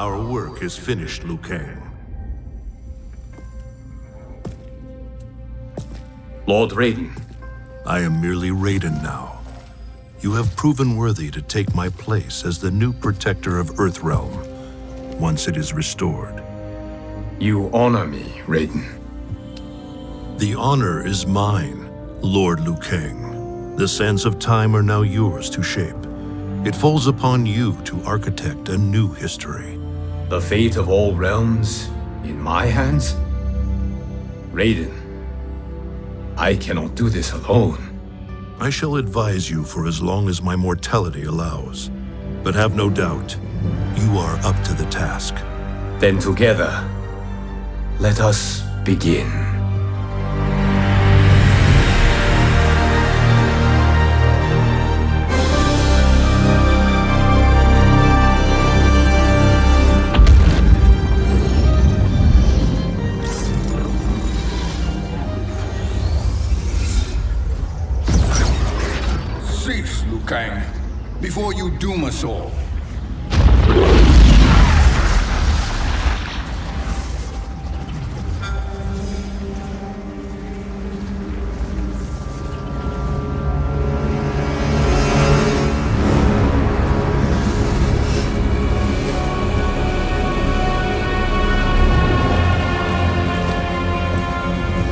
Our work is finished, Liu Kang. Lord Raiden. I am merely Raiden now. You have proven worthy to take my place as the new protector of Earthrealm, once it is restored. You honor me, Raiden. The honor is mine, Lord Liu Kang. The sands of time are now yours to shape. It falls upon you to architect a new history. The fate of all realms in my hands? Raiden, I cannot do this alone. I shall advise you for as long as my mortality allows. But have no doubt, you are up to the task. Then together, let us begin. Cease, Liu Kang, before you doom us all.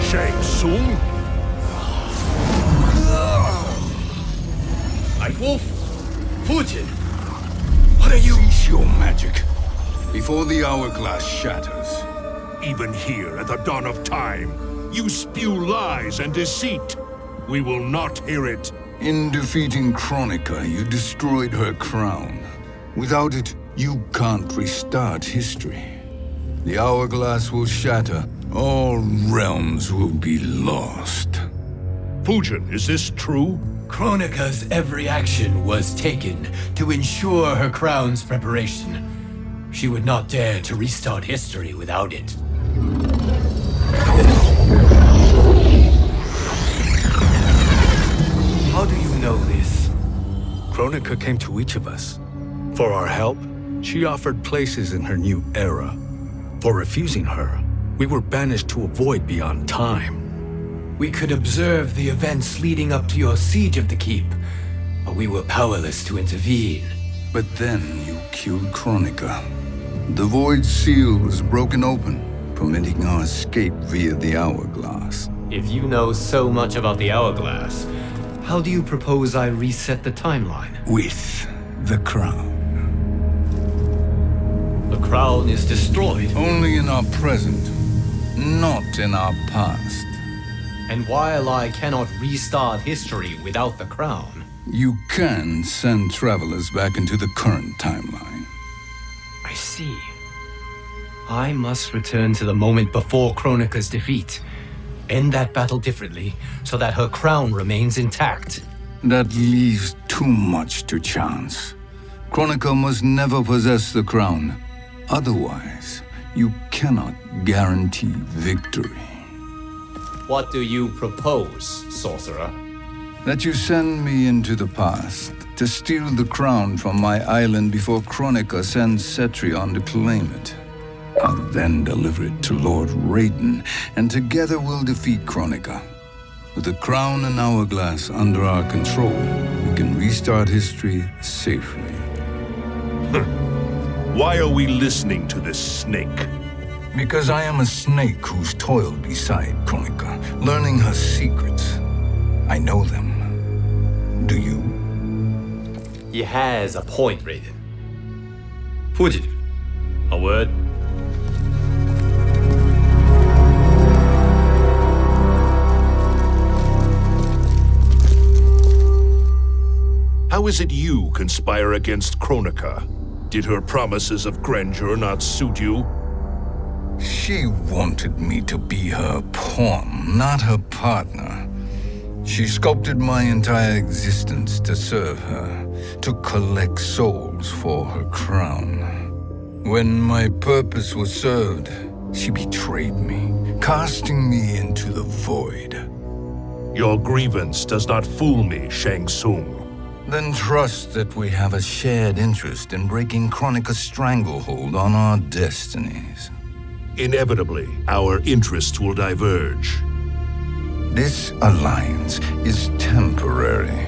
Shang Tsung? Wolf? Fujin? What are you? Cease your magic, before the hourglass shatters. Even here at the dawn of time, you spew lies and deceit. We will not hear it. In defeating Kronika, you destroyed her crown. Without it, you can't restart history. The hourglass will shatter. All realms will be lost. Fujin, is this true? Kronika's every action was taken to ensure her crown's preparation. She would not dare to restart history without it. How do you know this? Kronika came to each of us. For our help, she offered places in her new era. For refusing her, we were banished to a void beyond time. We could observe the events leading up to your siege of the keep, but we were powerless to intervene. But then you killed Kronika. The void seal was broken open, permitting our escape via the hourglass. If you know so much about the hourglass, how do you propose I reset the timeline? With the crown. The crown is destroyed. Only in our present, not in our past. And while I cannot restart history without the crown, You can send travelers back into the current timeline. I see. I must return to the moment before Kronika's defeat. End that battle differently, so that her crown remains intact. That leaves too much to chance. Kronika must never possess the crown. Otherwise, you cannot guarantee victory. What do you propose, sorcerer? That you send me into the past to steal the crown from my island before Kronika sends Cetrion to claim it. I'll then deliver it to Lord Raiden, and together we'll defeat Kronika. With the crown and hourglass under our control, we can restart history safely. Why are we listening to this snake? Because I am a snake who's toiled beside Kronika, learning her secrets. I know them. Do you? He has a point, Raiden. Fujin, a word? How is it you conspire against Kronika? Did her promises of grandeur not suit you? She wanted me to be her pawn, not her partner. She sculpted my entire existence to serve her, to collect souls for her crown. When my purpose was served, she betrayed me, casting me into the void. Your grievance does not fool me, Shang Tsung. Then trust that we have a shared interest in breaking Kronika's stranglehold on our destinies. Inevitably, our interests will diverge. This alliance is temporary.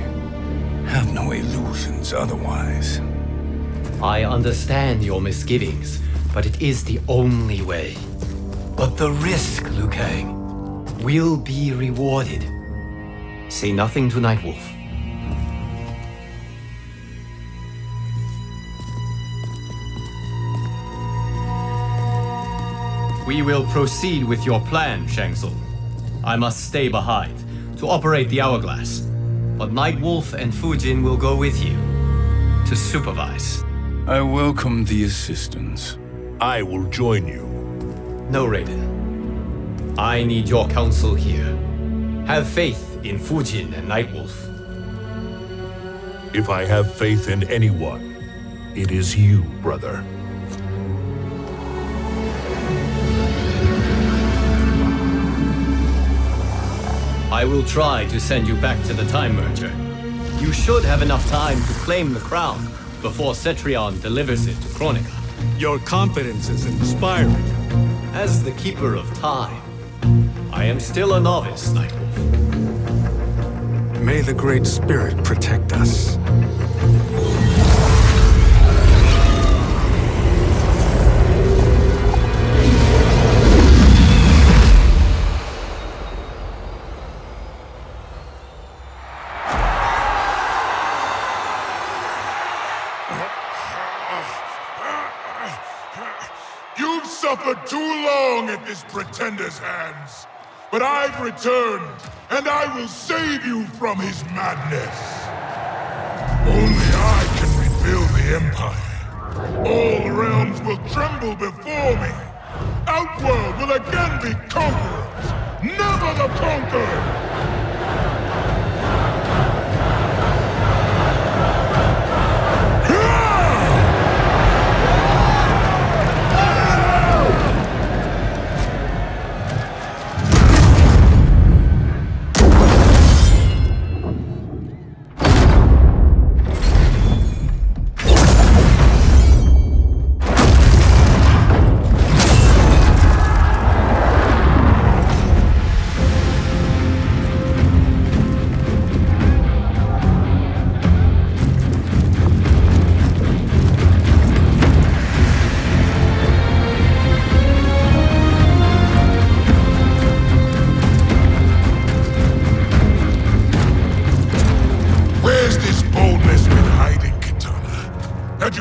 Have no illusions otherwise. I understand your misgivings, but it is the only way. But the risk, Liu Kang, will be rewarded. Say nothing to Nightwolf. We will proceed with your plan, Shang Tsung. I must stay behind to operate the hourglass. But Nightwolf and Fujin will go with you to supervise. I welcome the assistance. I will join you. No, Raiden. I need your counsel here. Have faith in Fujin and Nightwolf. If I have faith in anyone, it is you, brother. I will try to send you back to the Time Merger. You should have enough time to claim the crown before Cetrion delivers it to Kronika. Your confidence is inspiring. As the Keeper of Time, I am still a novice, Nightwolf. May the Great Spirit protect us. You've suffered too long at this pretender's hands. But I've returned, and I will save you from his madness. Only I can rebuild the Empire. All realms will tremble before me. Outworld will again be conquerors, never the conquered!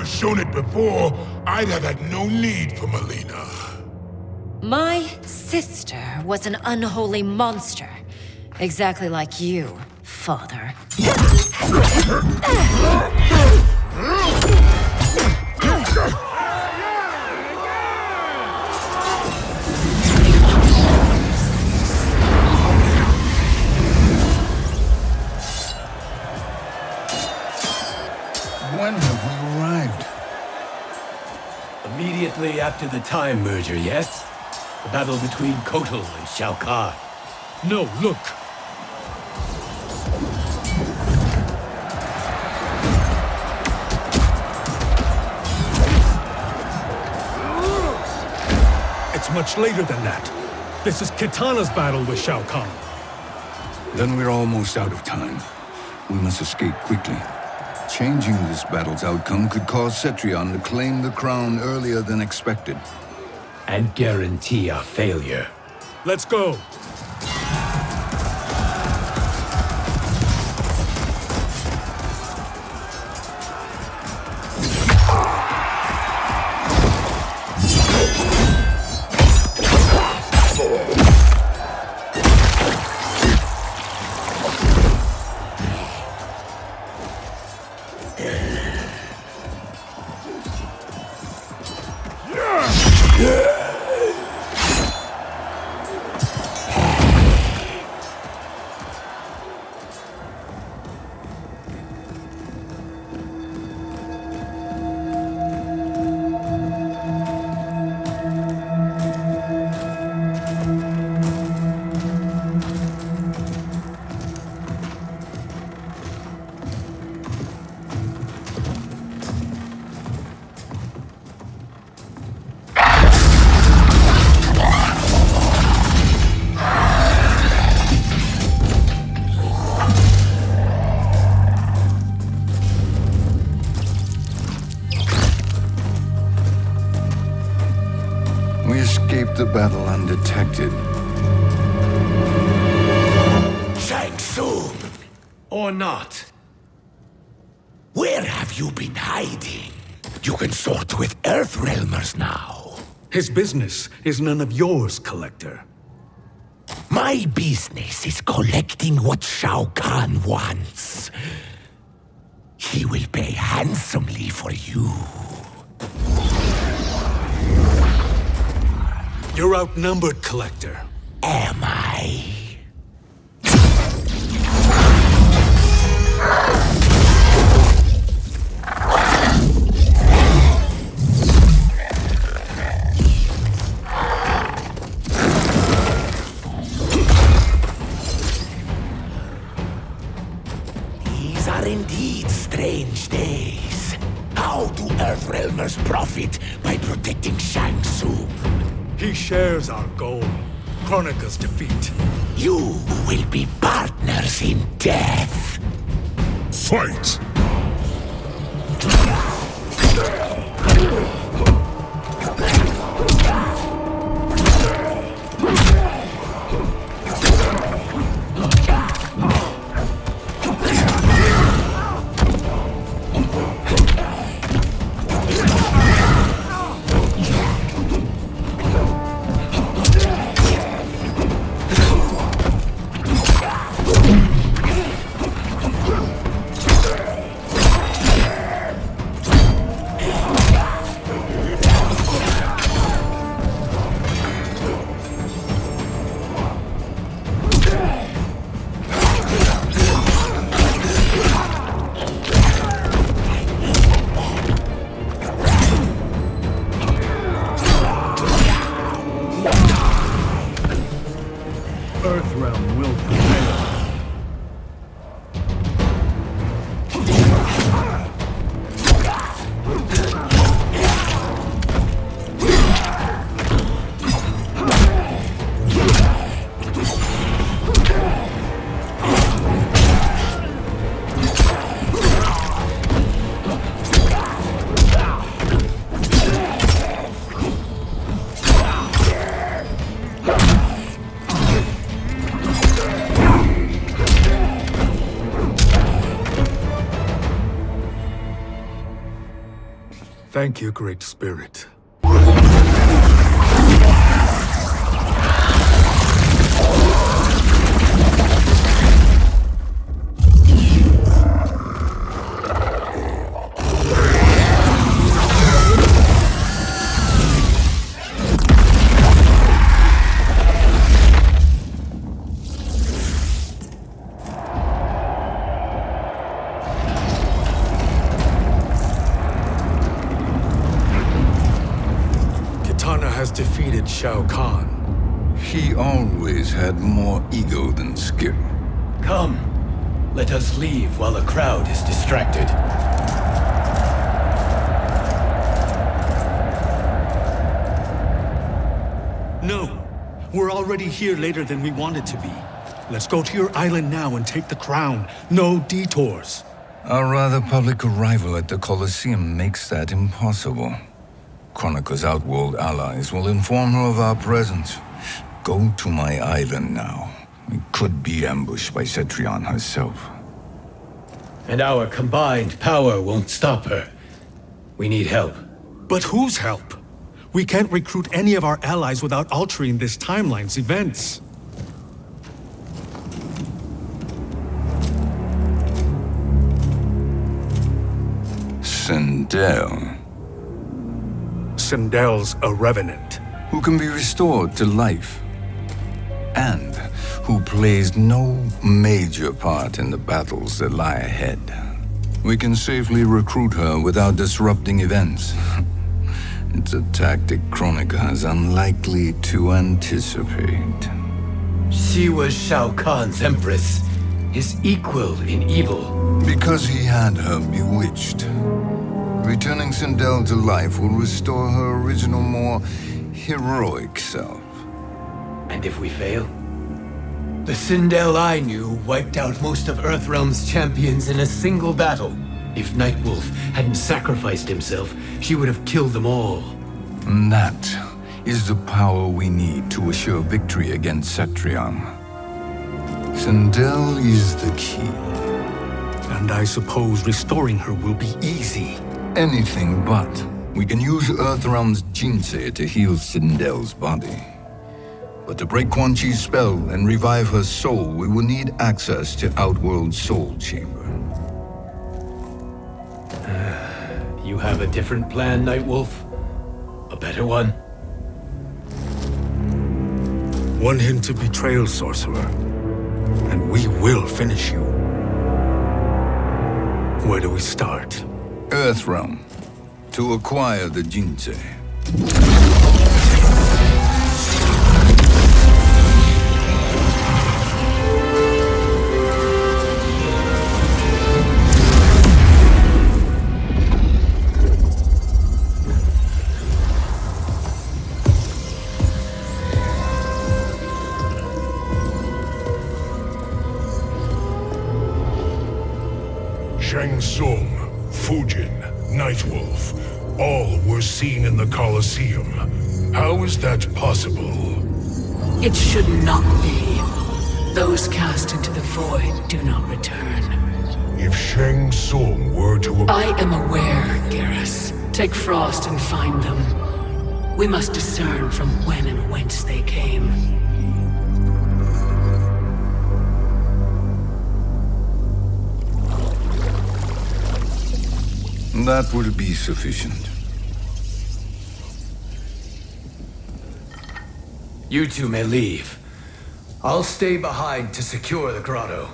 Shown it before, I'd have had no need for Melina. My sister was an unholy monster. Exactly like you, father. When have we arrived? Immediately after the Time Merger, yes? The battle between Kotal and Shao Kahn. No, look. It's much later than that. This is Kitana's battle with Shao Kahn. Then we're almost out of time. We must escape quickly. Changing this battle's outcome could cause Cetrion to claim the crown earlier than expected. And guarantee our failure. Let's go. We escaped the battle undetected. Shang Tsung, Or not. where have you been hiding? You can sort with Earthrealmers now. His business is none of yours, Collector. My business is collecting what Shao Kahn wants. He will pay handsomely for you. You're outnumbered, Collector. Am I? These are indeed strange days. How do Earthrealmers profit by protecting Shang Tsung? He shares our goal. Kronika's defeat. You will be partners in death. Fight! Earthrealm will prevail. Thank you, Great Spirit. Kitana has defeated Shao Kahn. He always had more ego than skill. Come, let us leave while the crowd is distracted. No, we're already here later than we wanted to be. Let's go to your island now and take the crown. No detours. Our rather public arrival at the Colosseum makes that impossible. Kronika's outworld allies will inform her of our presence. Go to my island now. We could be ambushed by Cetrion herself. And our combined power won't stop her. We need help. But whose help? We can't recruit any of our allies without altering this timeline's events. Sindel, Sindel's a revenant. who can be restored to life, and who plays no major part in the battles that lie ahead. We can safely recruit her without disrupting events. It's a tactic Kronika is unlikely to anticipate. She was Shao Kahn's empress, his equal in evil. Because he had her bewitched. Returning Sindel to life will restore her original, more heroic self. And if we fail? The Sindel I knew wiped out most of Earthrealm's champions in a single battle. If Nightwolf hadn't sacrificed himself, she would have killed them all. And that is the power we need to assure victory against Cetrion. Sindel is the key. And I suppose restoring her will be easy. Anything but. We can use Earthrealm's Jinsei to heal Sindel's body. But to break Quan Chi's spell and revive her soul, we will need access to Outworld's Soul Chamber. You have a different plan, Nightwolf? A better one? Want him to betrayal, Sorcerer. And we will finish you. Where do we start? Earthrealm. To acquire the Jinsei. Shang Tsung, Fujin, Nightwolf, all were seen in the Colosseum. How is that possible? It should not be. Those cast into the void do not return. If Shang Tsung were to... I am aware, Garrus. Take Frost and find them. We must discern from when and whence they came. That will be sufficient. You two may leave. I'll stay behind to secure the grotto.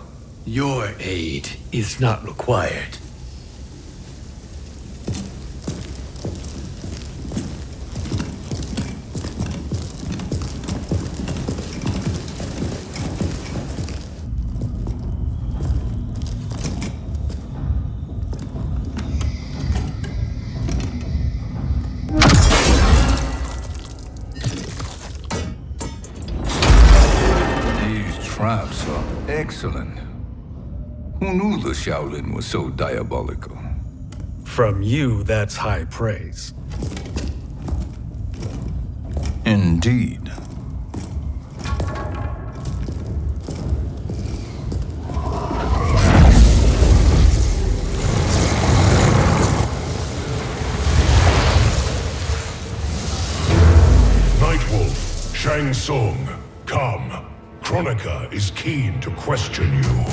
Your aid is not required. Traps are excellent. Who knew the Shaolin was so diabolical? From you, that's high praise. Indeed. Nightwolf, Shang Tsung, come. Kronika is keen to question you.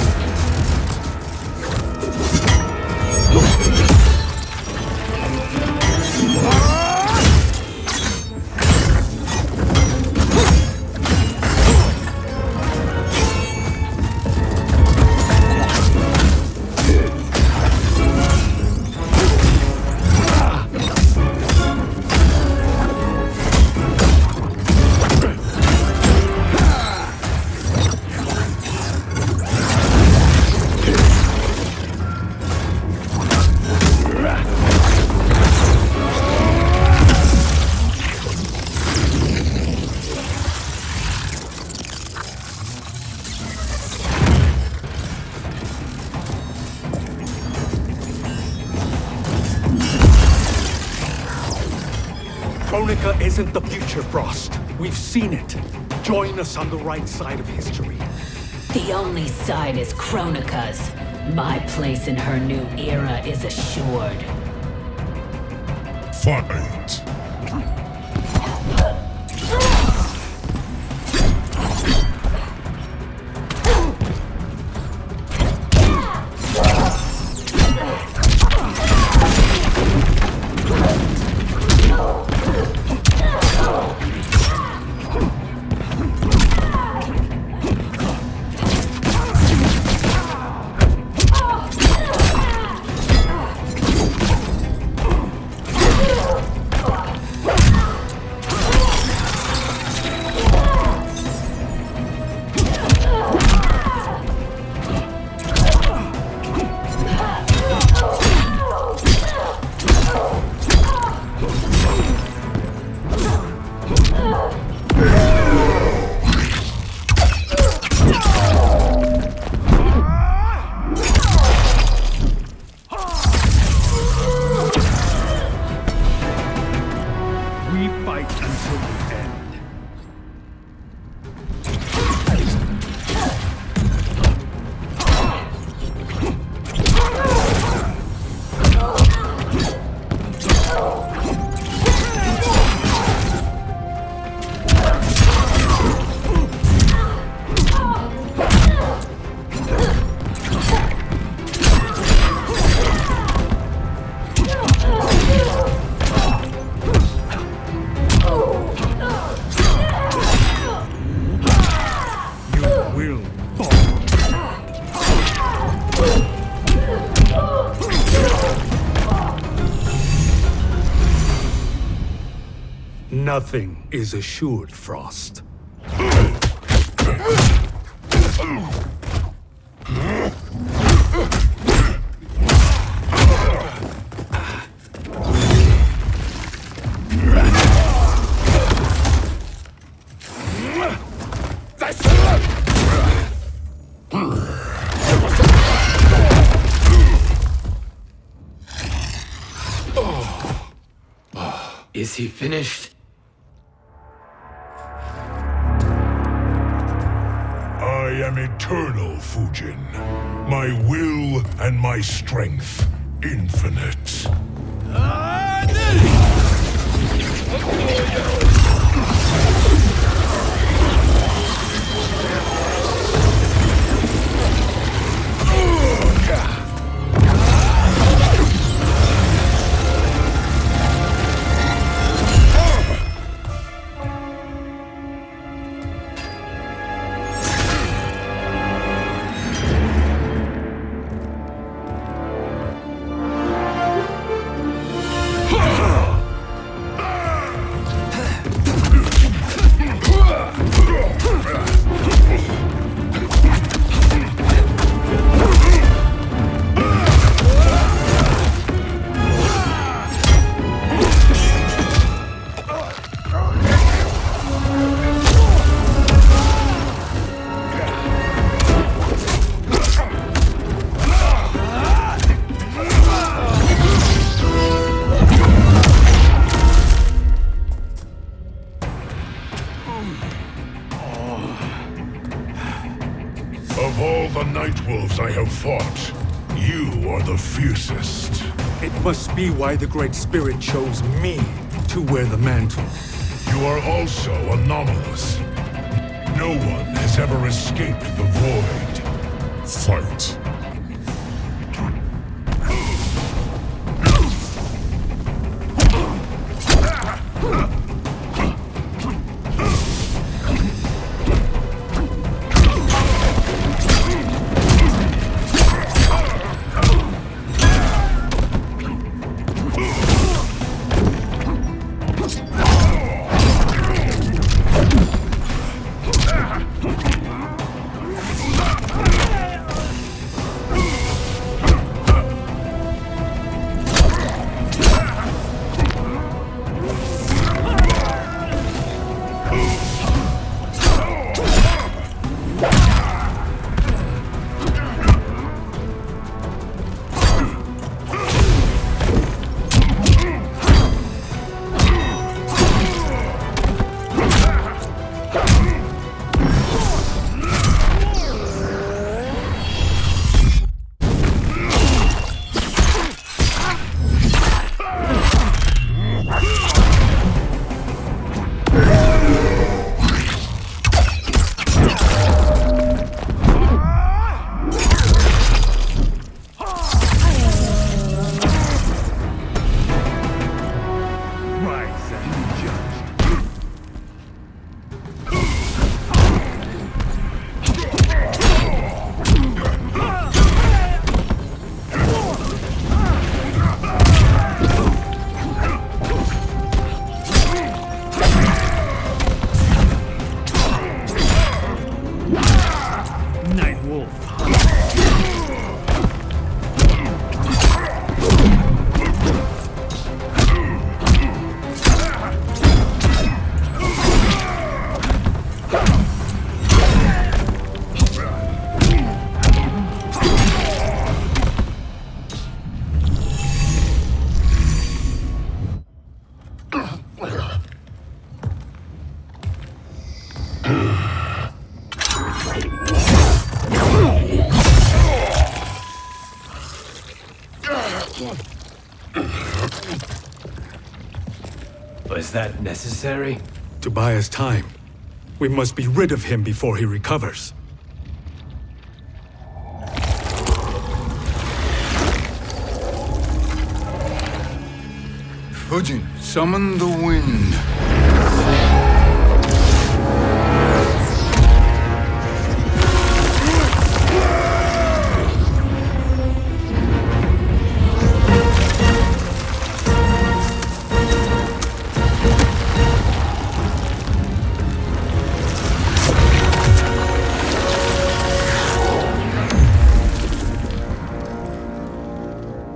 Kronika isn't the future, Frost. We've seen it. Join us on the right side of history. The only side is Kronika's. My place in her new era is assured. Fight! We fight until the end. Nothing is assured, Frost. Is he finished? I am eternal, Fujin. My will and my strength, infinite. Of all the Nightwolves I have fought, you are the fiercest. It must be why the Great Spirit chose me to wear the mantle. You are also anomalous. No one has ever escaped the void. Fight. Was that necessary? To buy us time. We must be rid of him before he recovers. Fujin, summon the wind.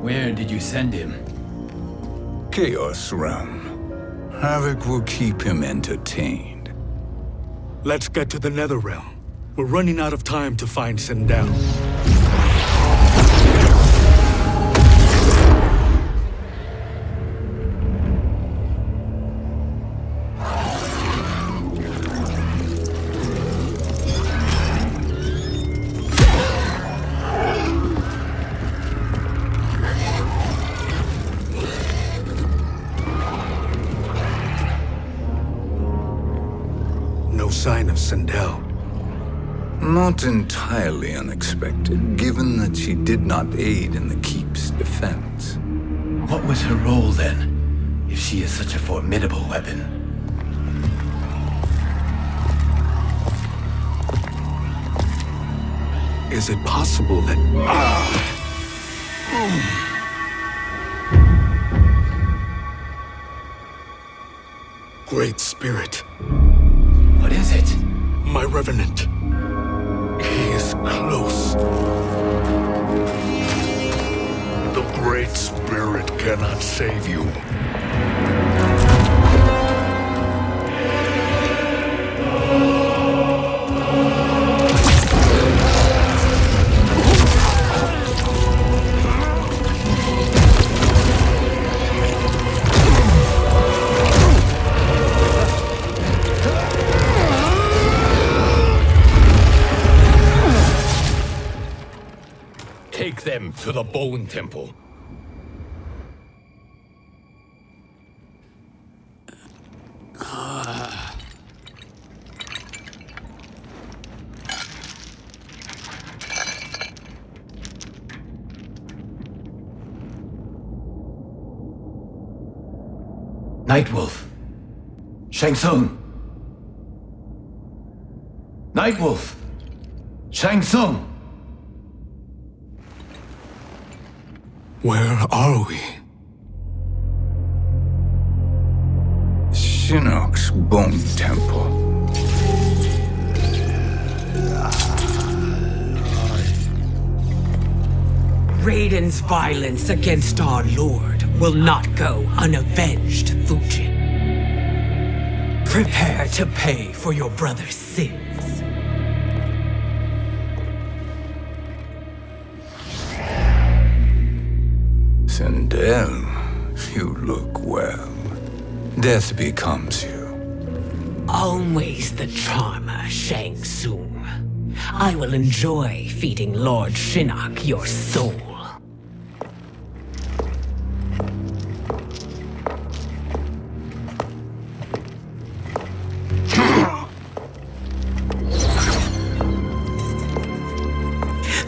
Where did you send him? Chaos Realm. Havoc will keep him entertained. Let's get to the Netherrealm. We're running out of time to find Sindel. No sign of Sindel. Not entirely unexpected, given that she did not aid in the Keep's defense. What was her role then, if she is such a formidable weapon? Is it possible that... Great Spirit. What is it? My Revenant. He is close. The Great Spirit cannot save you. Take them to the Bone Temple. Nightwolf. Shang Tsung. Nightwolf. Shang Tsung. Where are we? Shinnok's Bone Temple. Raiden's violence against our Lord will not go unavenged, Fujin. Prepare to pay for your brother's sins. Sindel, you look well. Death becomes you. Always the charmer, Shang Tsung. I will enjoy feeding Lord Shinnok your soul.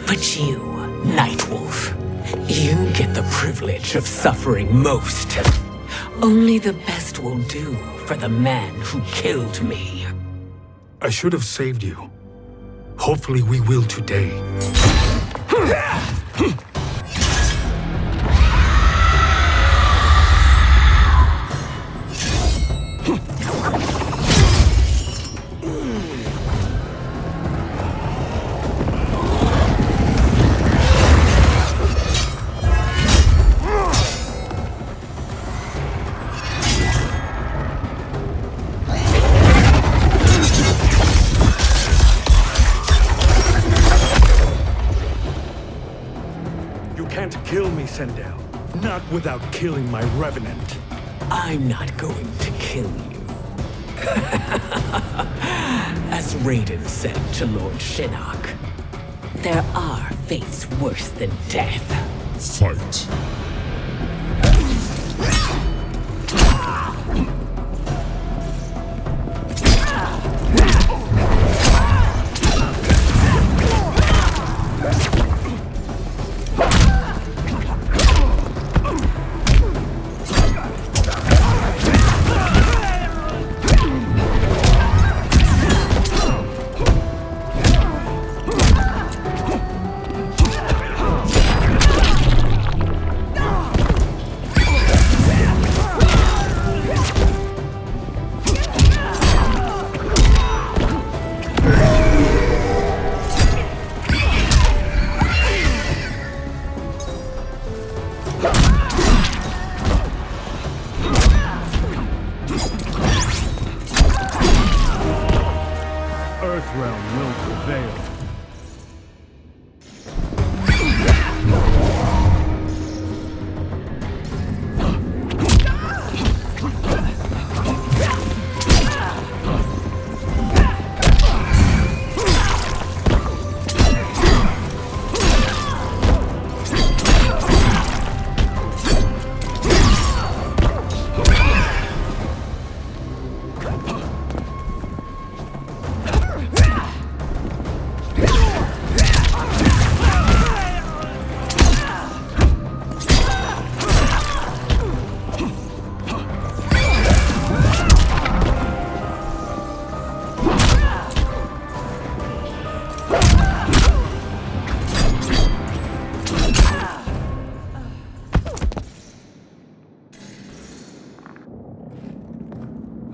But you, Nightwolf, you get the privilege of suffering most. Only the best will do for the man who killed me. I should have saved you. Hopefully we will today. Kill me, Sindel. Not without killing my Revenant. I'm not going to kill you. As Raiden said to Lord Shinnok, there are fates worse than death. Fight. Earthrealm will prevail.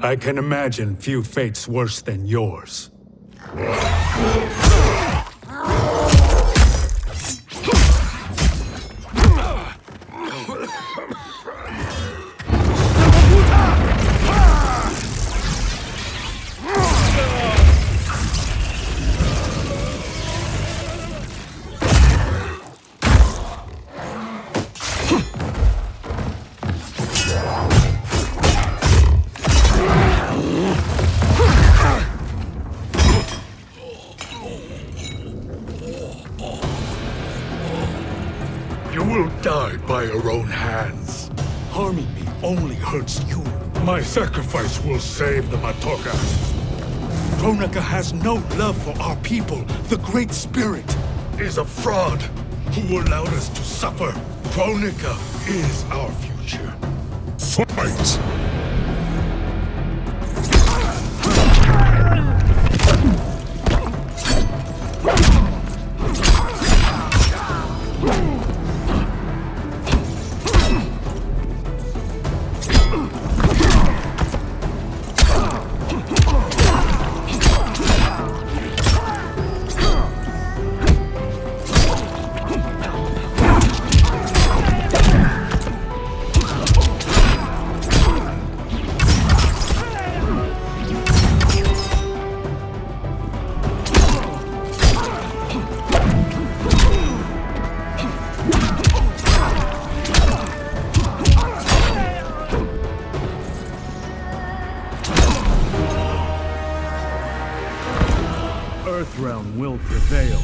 I can imagine few fates worse than yours. You will die by your own hands. Harming me only hurts you. My sacrifice will save the Matoka. Kronika has no love for our people. The Great Spirit is a fraud who allowed us to suffer. Kronika is our future. Fight! Earthrealm will prevail.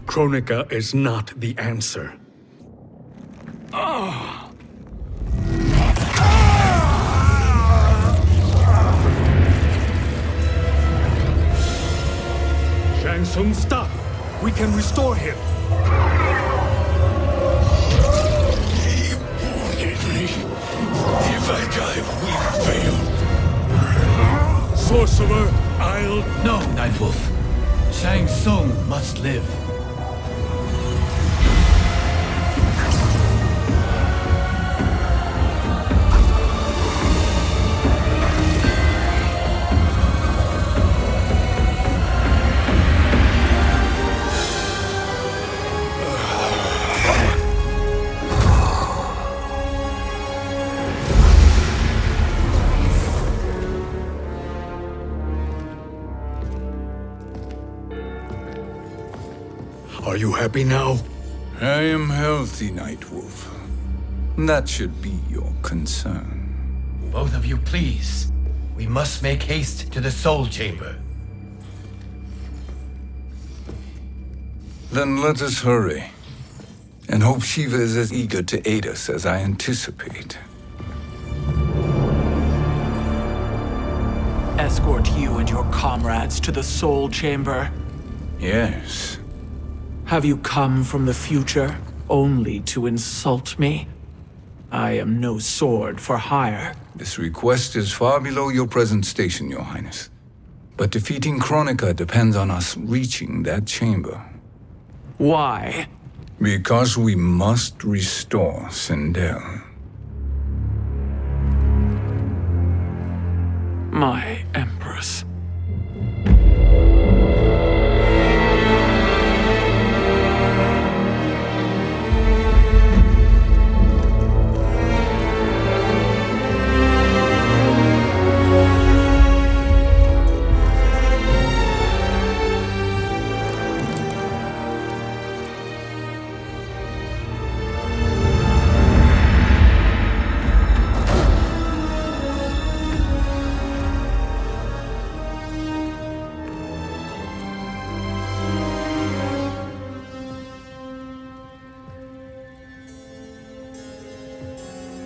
Kronika is not the answer. Shang Tsung, stop! We can restore him! He wounded me. If I die, we fail. Sorcerer, I'll... No, Nightwolf. Shang Tsung must live. Are you happy now? I am healthy, Nightwolf. That should be your concern. Both of you, please. We must make haste to the Soul Chamber. Then let us hurry. And hope Shiva is as eager to aid us as I anticipate. escort you and your comrades to the Soul Chamber? Yes. Have you come from the future only to insult me? I am no sword for hire. This request is far below your present station, Your Highness. But defeating Kronika depends on us reaching that chamber. Why? Because we must restore Sindel. My Empress.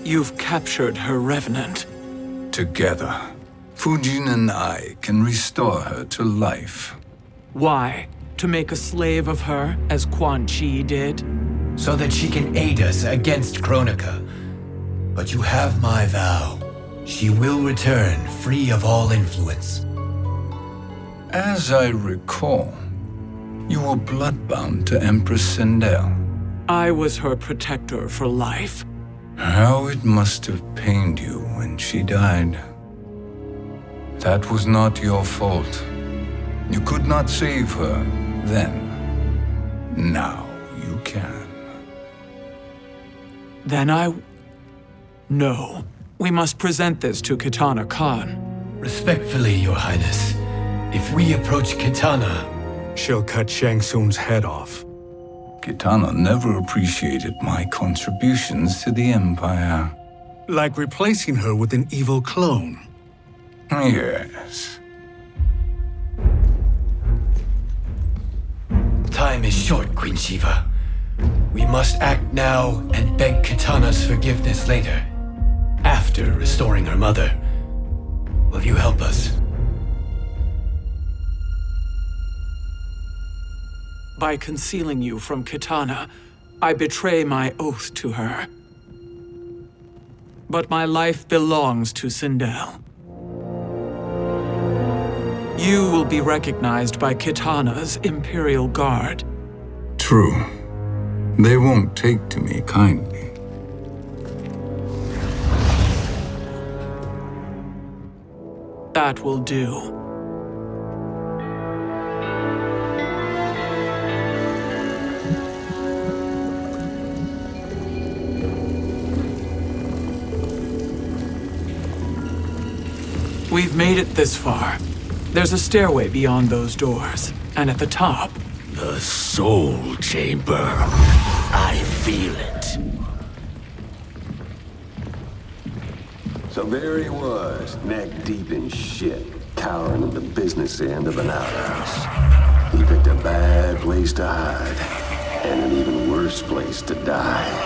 You've captured her revenant. Together, Fujin and I can restore her to life. Why? To make a slave of her, as Quan Chi did? So that she can aid us against Kronika. But you have my vow. She will return free of all influence. As I recall, you were bloodbound to Empress Sindel. I was her protector for life. How it must have pained you when she died. That was not your fault. You could not save her then. Now you can. Then No. We must present this to Kitana Khan. Respectfully, Your Highness, if we approach Kitana, She'll cut Shang Tsung's head off. Kitana never appreciated my contributions to the Empire. Like replacing her with an evil clone. Yes. time is short, Queen Shiva. We must act now and beg Kitana's forgiveness later, after restoring her mother. Will you help us? By concealing you from Kitana, I betray my oath to her. But my life belongs to Sindel. You will be recognized by Kitana's Imperial Guard. True. They won't take to me kindly. That will do. We've made it this far. There's a stairway beyond those doors, and at the top... The Soul Chamber. I feel it. So there he was, neck deep in shit, cowering at the business end of an outhouse. He picked a bad place to hide, and an even worse place to die.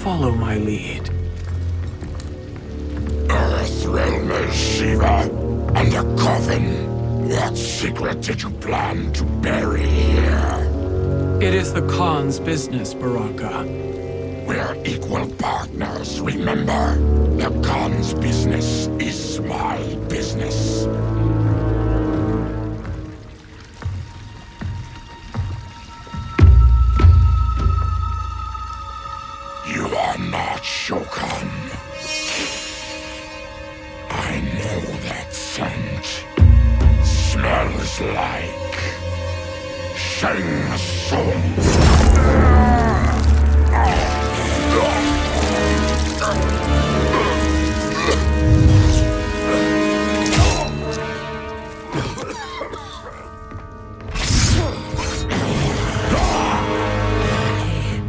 Follow my lead. Earthrealm is Shiva, and a coven. What secret did you plan to bury here? It is the Khan's business, Baraka. We're equal partners, remember? The Khan's business is my business. You are not Shokan. I know that scent. Smells like Shang Tsung.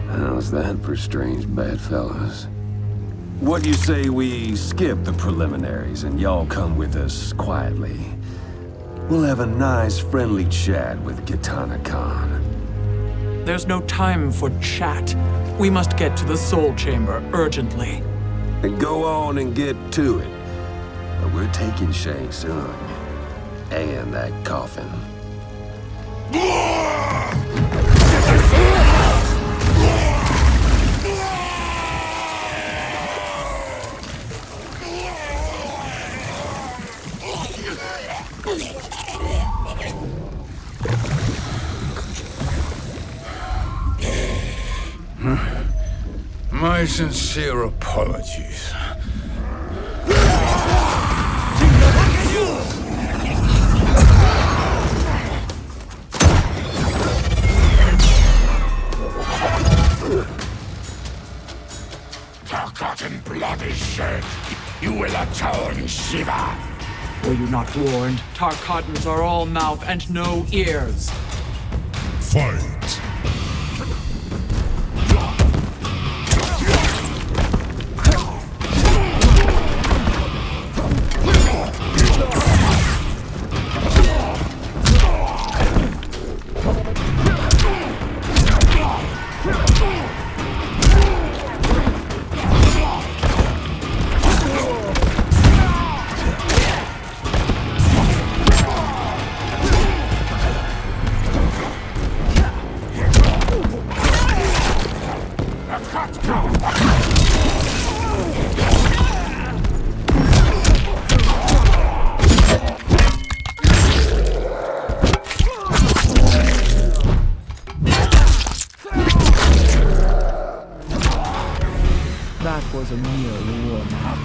How's that for strange bedfellows? What do you say we skip the preliminaries and y'all come with us quietly? We'll have a nice, friendly chat with Kitana Khan. There's no time for chat. We must get to the Soul Chamber urgently. And go on and get to it. But we're taking Shang Tsung. And that coffin. My sincere apologies. Forgotten blood is shed. You will atone, Shiva. Were you not warned? Tarkatans are all mouth and no ears. Fight! That was a mere warm-up.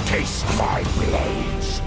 Taste my blades.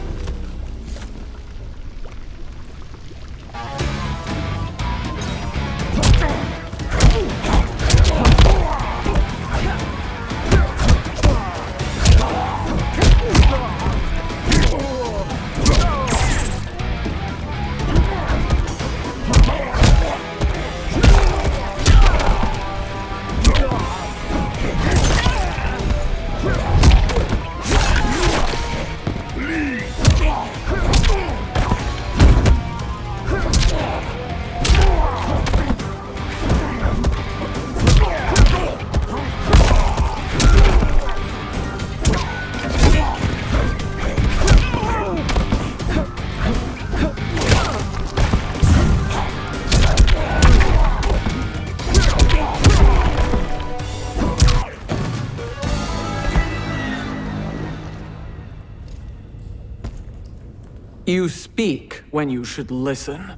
You speak when you should listen.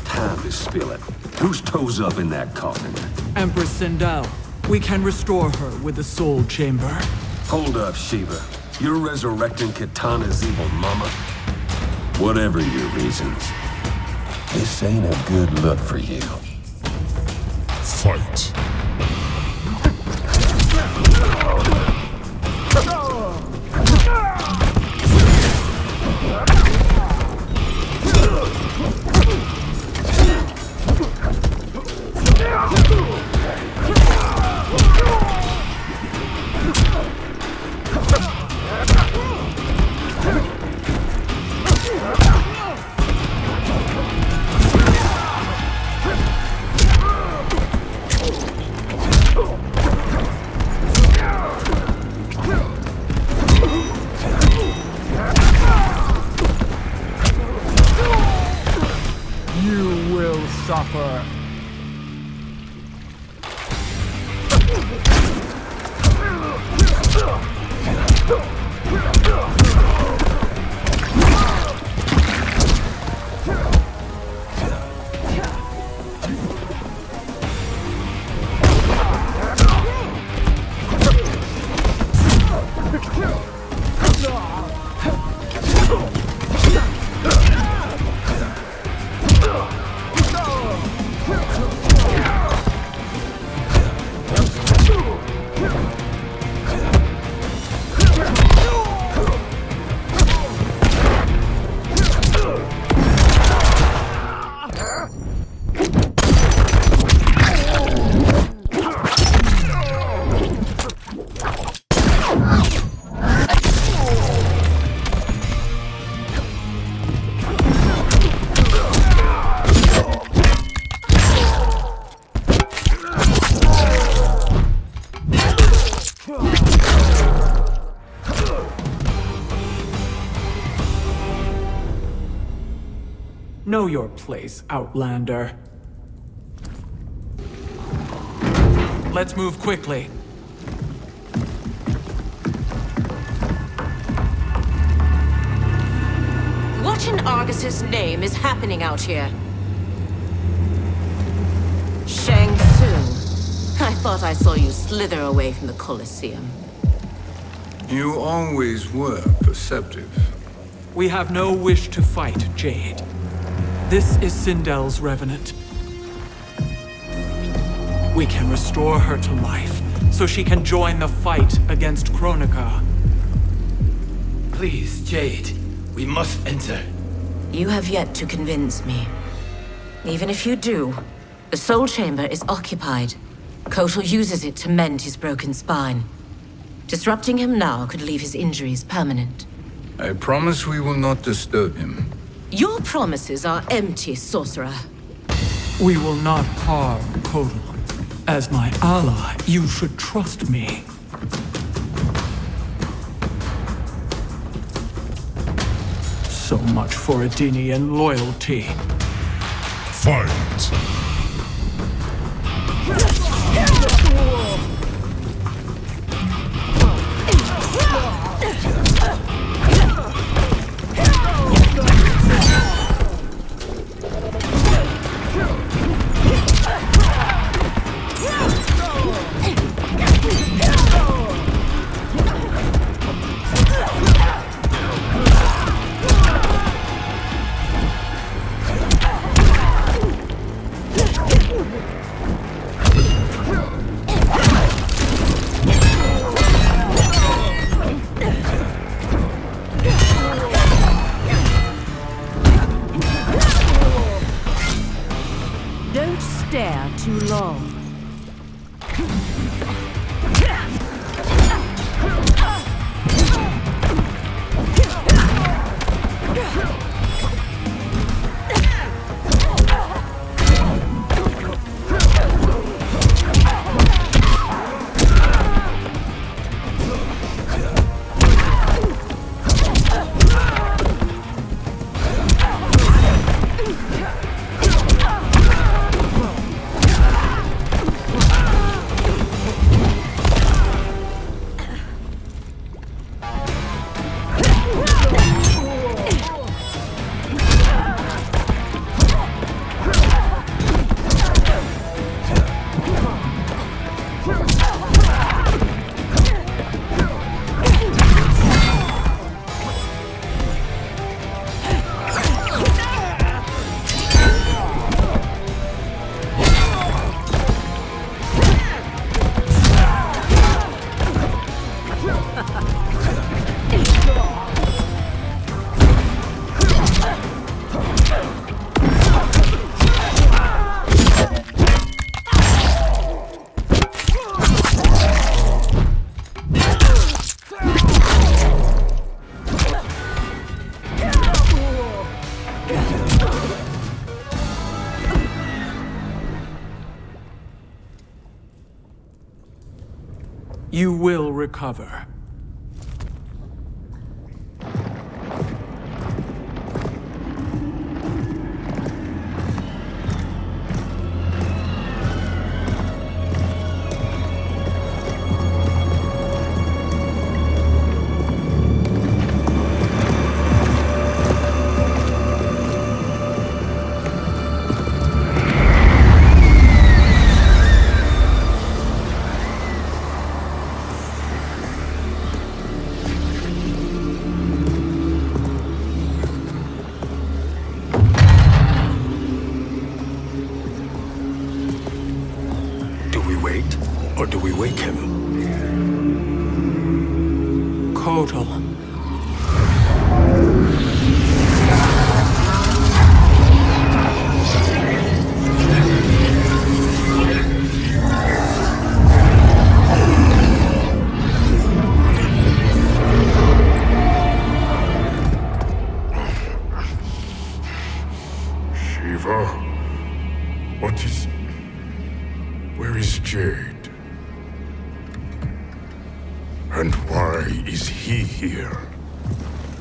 Time to spill it. Whose toes up in that coffin? Empress Sindel, we can restore her with the Soul Chamber. Hold up, Shiva. You're resurrecting Kitana's evil mama? Whatever your reasons, this ain't a good look for you. Fight! You will suffer. Know your place, Outlander. Let's move quickly. What in Argus's name is happening out here? Shang Tsung. I thought I saw you slither away from the Colosseum. You always were perceptive. We have no wish to fight, Jade. This is Sindel's Revenant. We can restore her to life, so she can join the fight against Kronika. Please, Jade. We must enter. You have yet to convince me. Even if you do, the Soul Chamber is occupied. Kotal uses it to mend his broken spine. Disrupting him now could leave his injuries permanent. I promise we will not disturb him. Your promises are empty, sorcerer. We will not harm Kotal. As my ally, you should trust me. So much for Adenian loyalty. Fight! Don't stare too long. You will recover. Do we wait, or do we wake him? Kotal. Shiva? What is... Where is Jade? And why is he here?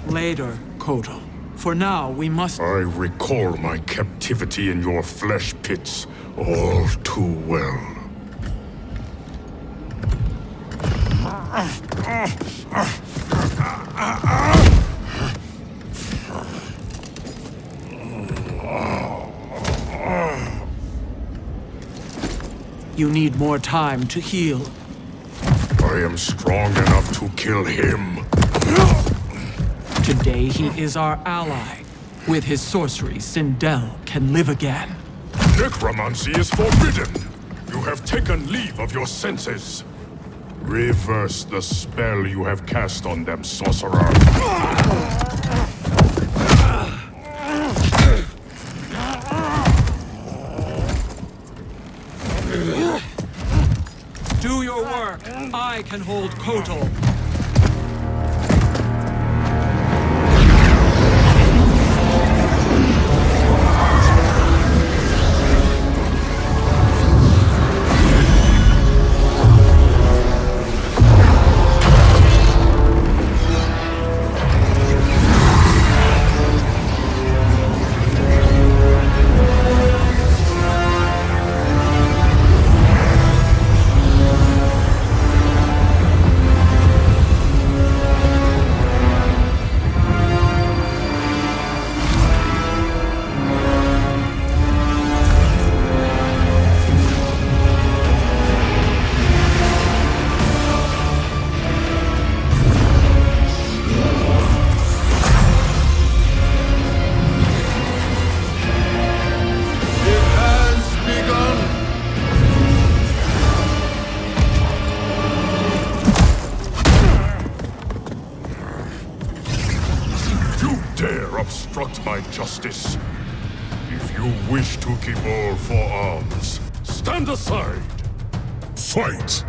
Later, Kotal. For now, we must... I recall my captivity in your flesh pits all too well. You need more time to heal. I am strong enough to kill him. Today, he is our ally. With his sorcery, Sindel can live again. Necromancy is forbidden. You have taken leave of your senses. Reverse the spell you have cast on them, sorcerer. Do your work. I can hold Kotal. Obstruct my justice. If you wish to keep all four arms, stand aside. Fight!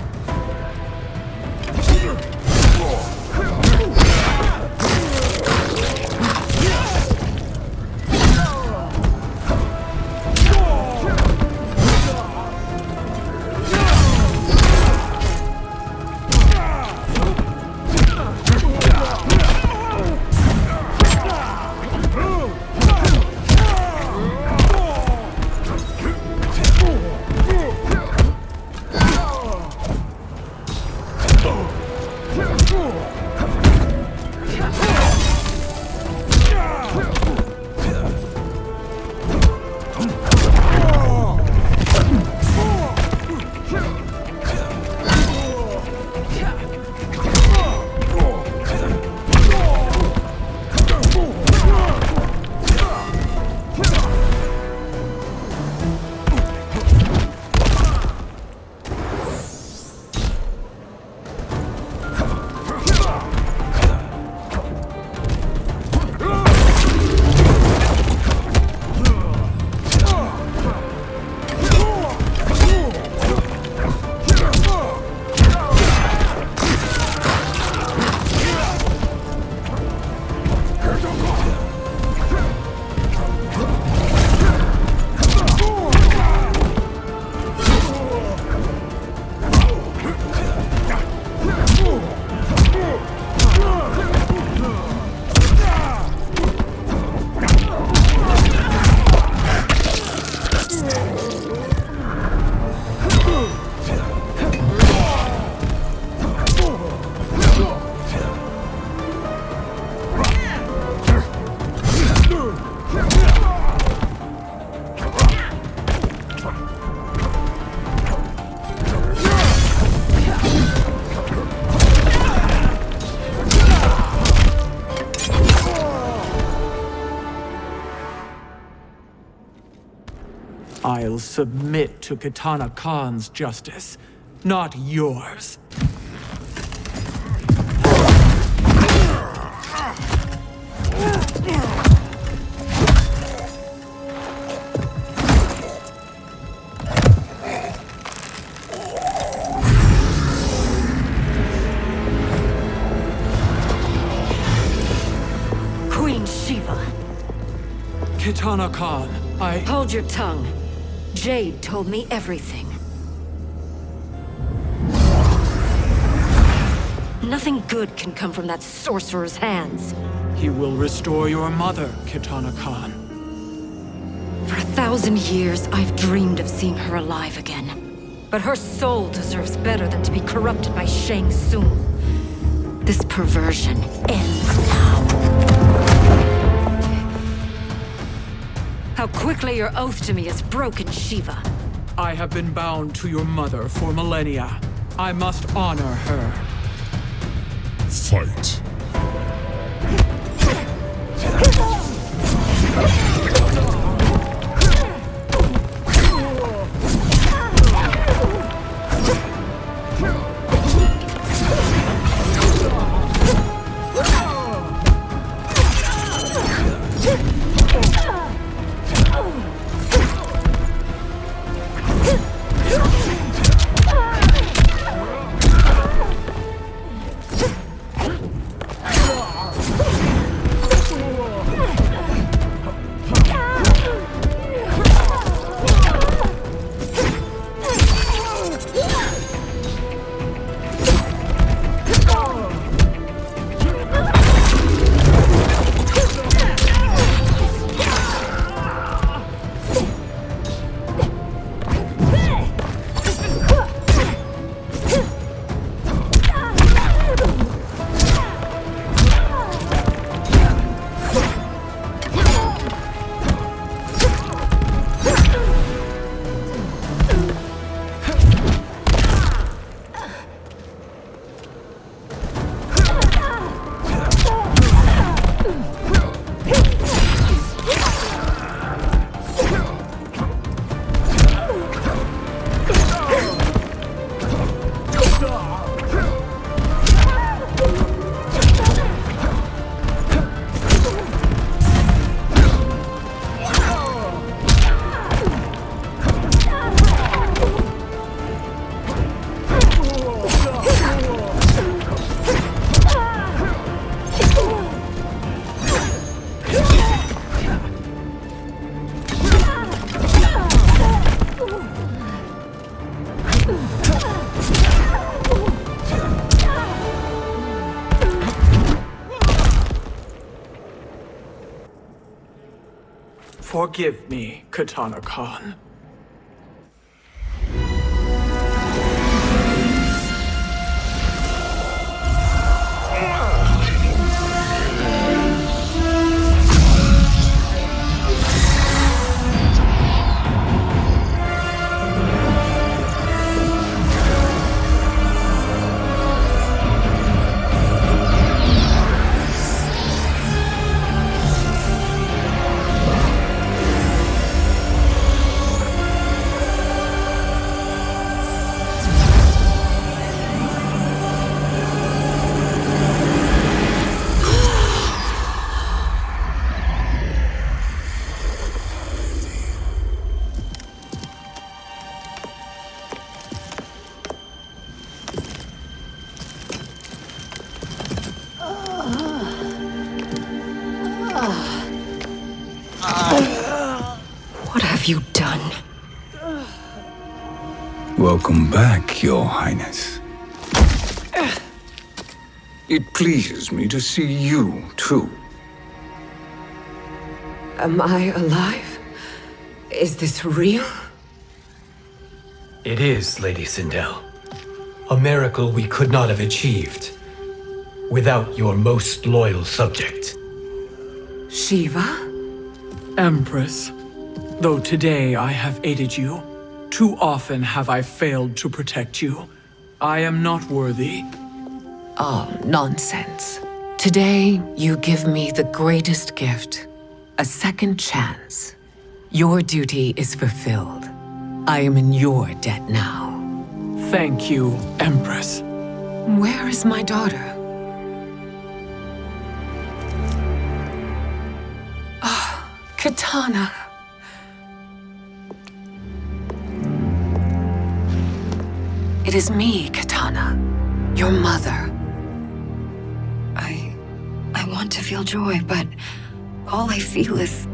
will submit to Kitana Khan's justice, not yours. Queen Shiva. Kitana Khan, Hold your tongue. Jade told me everything. Nothing good can come from that sorcerer's hands. He will restore your mother, Kitana Khan. For 1,000 years, I've dreamed of seeing her alive again. But her soul deserves better than to be corrupted by Shang Tsung. This perversion ends now. How quickly your oath to me is broken, Shiva. I have been bound to your mother for millennia. I must honor her. Fight. Forgive me, Kitana Khan. What have you done? Welcome back, Your Highness. It pleases me to see you, too. Am I alive? Is this real? It is, Lady Sindel. A miracle we could not have achieved without your most loyal subject. Shiva? Empress, though today I have aided you, too often have I failed to protect you. I am not worthy. Oh, nonsense. Today, you give me the greatest gift, a second chance. Your duty is fulfilled. I am in your debt now. Thank you, Empress. Where is my daughter? Ah, Katana. It is me, Katana. Your mother. I want to feel joy, but all I feel is...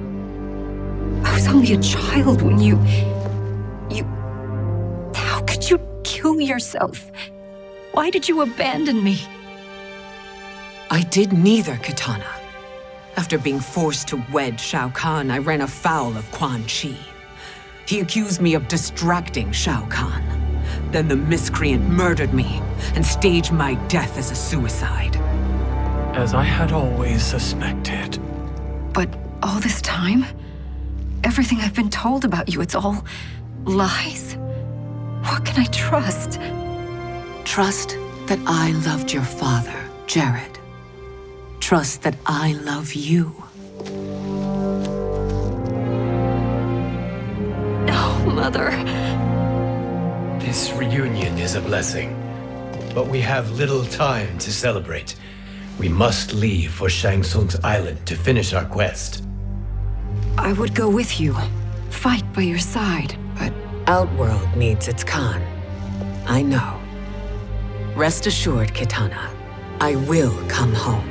I was only a child when you... How could you kill yourself? Why did you abandon me? I did neither, Katana. After being forced to wed Shao Kahn, I ran afoul of Quan Chi. He accused me of distracting Shao Kahn. Then the miscreant murdered me and staged my death as a suicide. As I had always suspected. But all this time? Everything I've been told about you, it's all lies? What can I trust? Trust that I loved your father, Jared. Trust that I love you. Oh, Mother. This reunion is a blessing, but we have little time to celebrate. We must leave for Shang Tsung's island to finish our quest. I would go with you, fight by your side, but... Outworld needs its Khan. I know. Rest assured, Kitana. I will come home.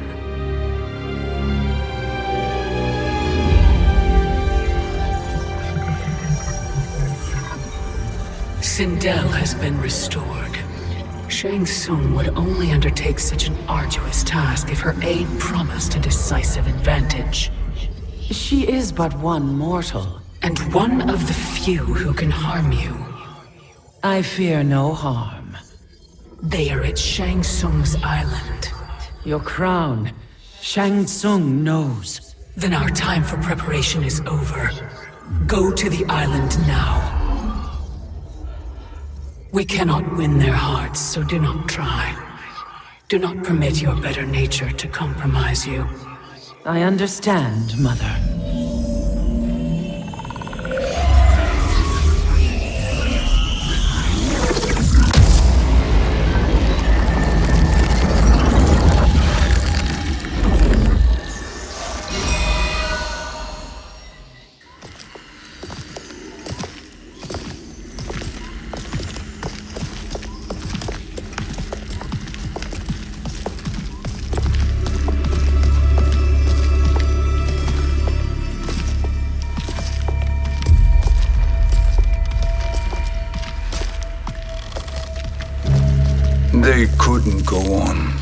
Sindel has been restored. Shang Tsung would only undertake such an arduous task if her aid promised a decisive advantage. She is but one mortal, and one of the few who can harm you. I fear no harm. They are at Shang Tsung's island. Your crown, Shang Tsung knows. Then our time for preparation is over. Go to the island now. We cannot win their hearts, so do not try. Do not permit your better nature to compromise you. I understand, Mother. They couldn't go on.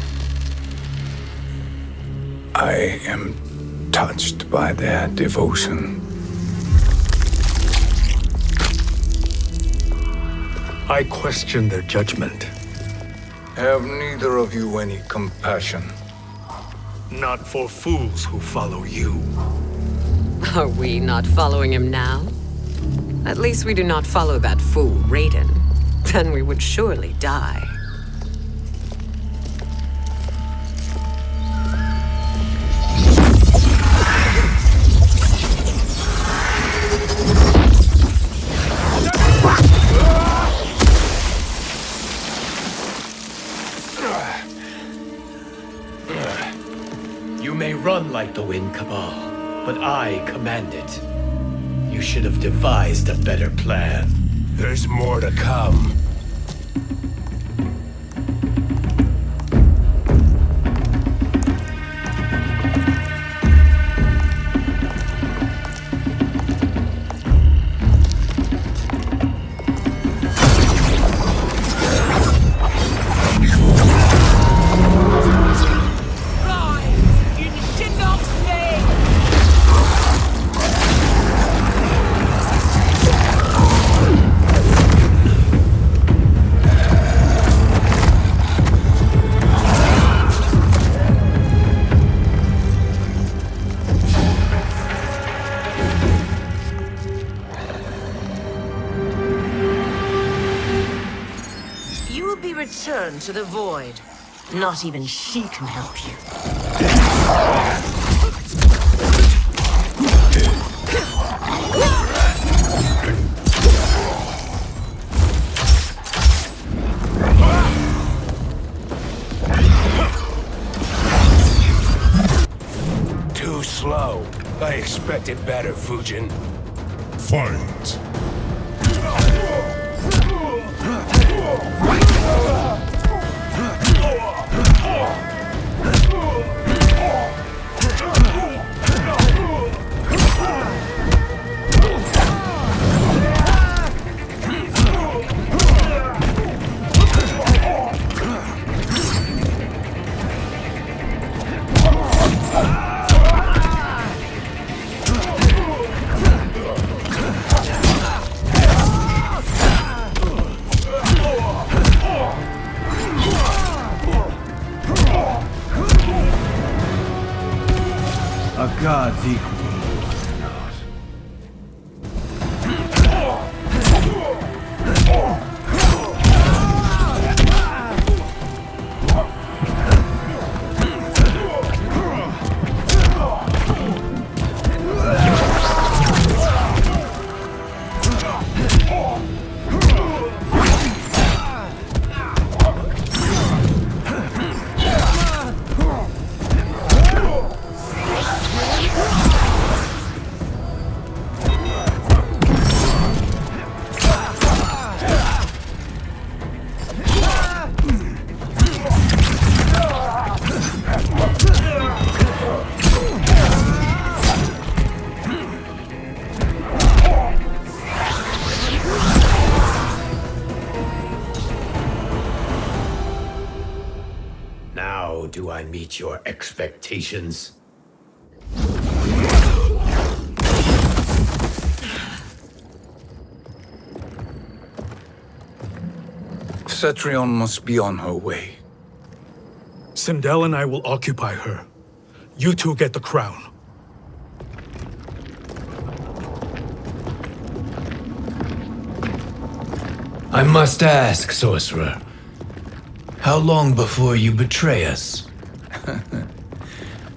I am touched by their devotion. I question their judgment. Have neither of you any compassion? Not for fools who follow you. Are we not following him now? At least we do not follow that fool, Raiden. Then we would surely die. You may run like the wind, Cabal, but I command it. You should have devised a better plan. There's more to come. Return to the void. Not even she can help you. I expected better, Fujin. Fight! A god's equal or not. Now do I meet your expectations? Cetrion must be on her way. Sindel and I will occupy her. You two get the crown. I must ask, sorcerer. How long before you betray us?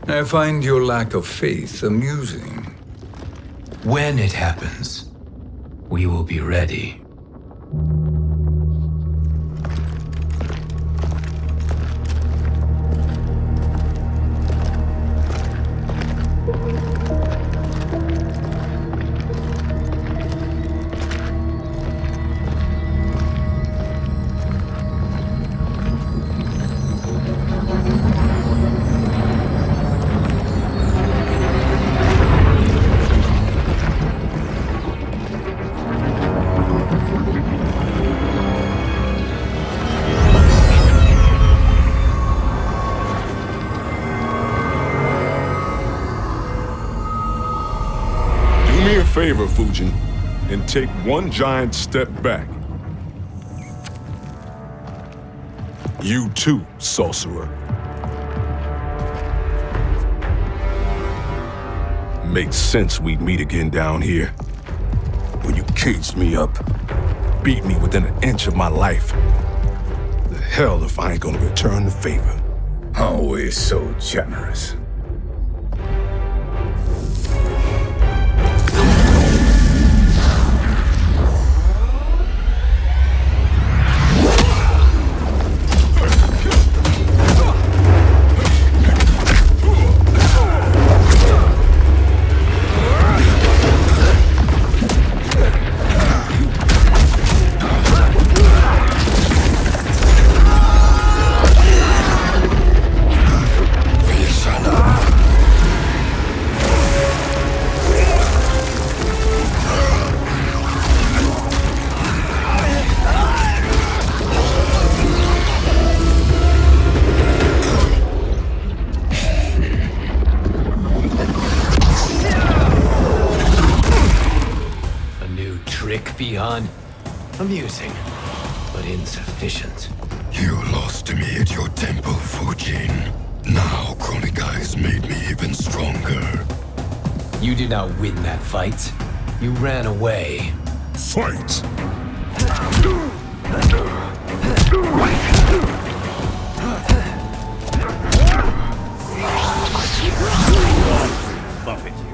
I find your lack of faith amusing. When it happens, we will be ready. Favor, Fujin, and take one giant step back. You too, sorcerer. Makes sense we'd meet again down here. When you caged me up, beat me within an inch of my life. The hell if I ain't gonna return the favor. Always so generous. Beyond amusing, but insufficient. You lost to me at your temple, Fujin. Now Kronika has made me even stronger. You did not win that fight. You ran away. Fight! Buffet you.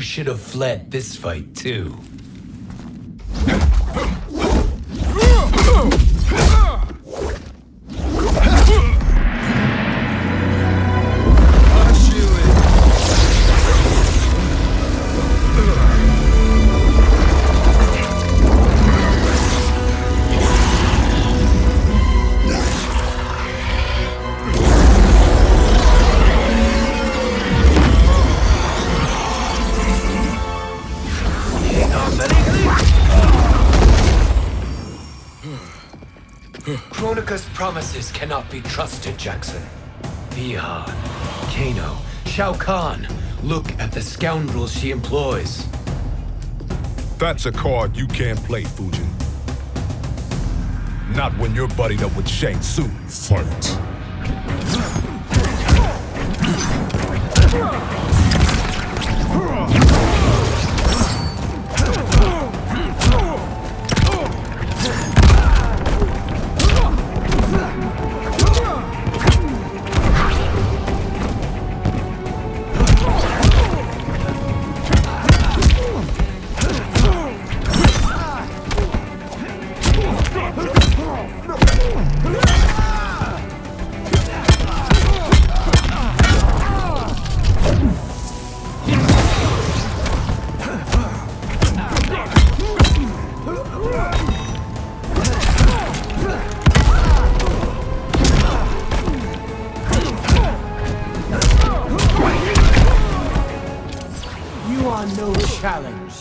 You should have fled this fight, too. Kronika's promises cannot be trusted, Jackson. Bihan, Kano, Shao Kahn. Look at the scoundrels she employs. That's a card you can't play, Fujin. Not when you're buddied up with Shang Tsung. Fight. No challenge.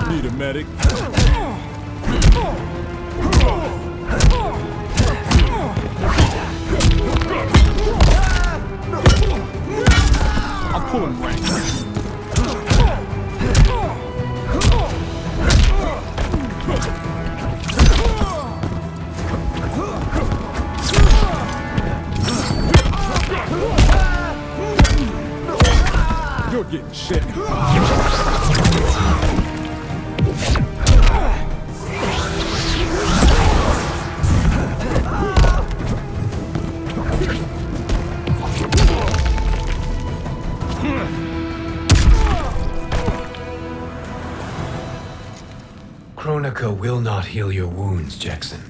Need a medic. I'll pull him right. You're getting shit. Kronika will not heal your wounds, Jackson.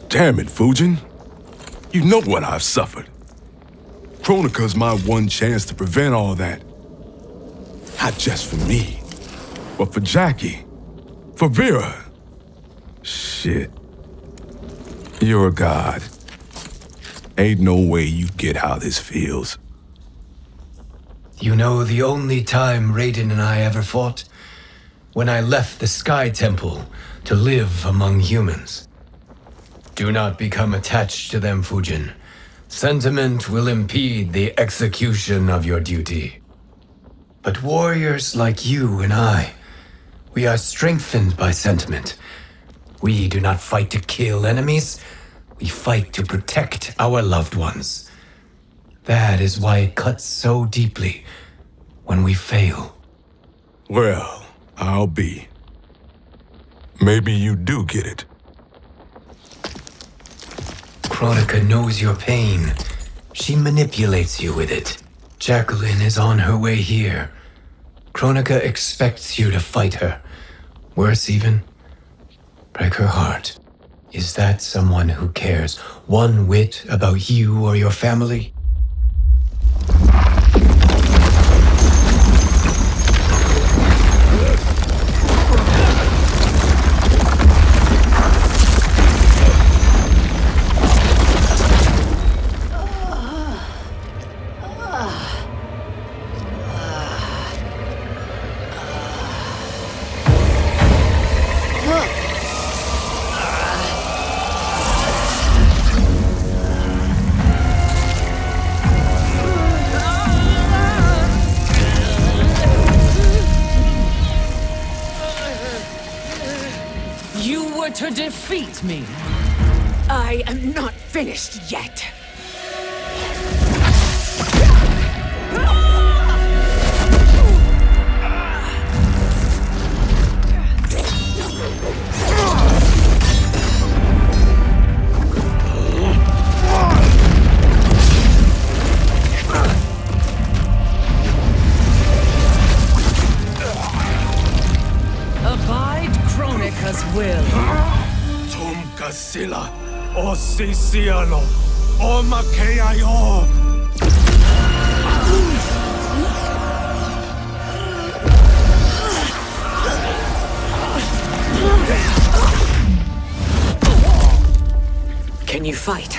Damn it, Fujin. You know what I've suffered. Kronika's my one chance to prevent all that. Not just for me, but for Jackie, for Vera. Shit. You're a god. Ain't no way you get how this feels. You know the only time Raiden and I ever fought? When I left the Sky Temple to live among humans. Do not become attached to them, Fujin. Sentiment will impede the execution of your duty. But warriors like you and I, we are strengthened by sentiment. We do not fight to kill enemies. We fight to protect our loved ones. That is why it cuts so deeply when we fail. Well, I'll be. Maybe you do get it. Kronika knows your pain. She manipulates you with it. Jacqueline is on her way here. Kronika expects you to fight her. Worse even, break her heart. Is that someone who cares one whit about you or your family? To defeat me. I am not finished yet. sila o sisialo o makeayo. Can you fight?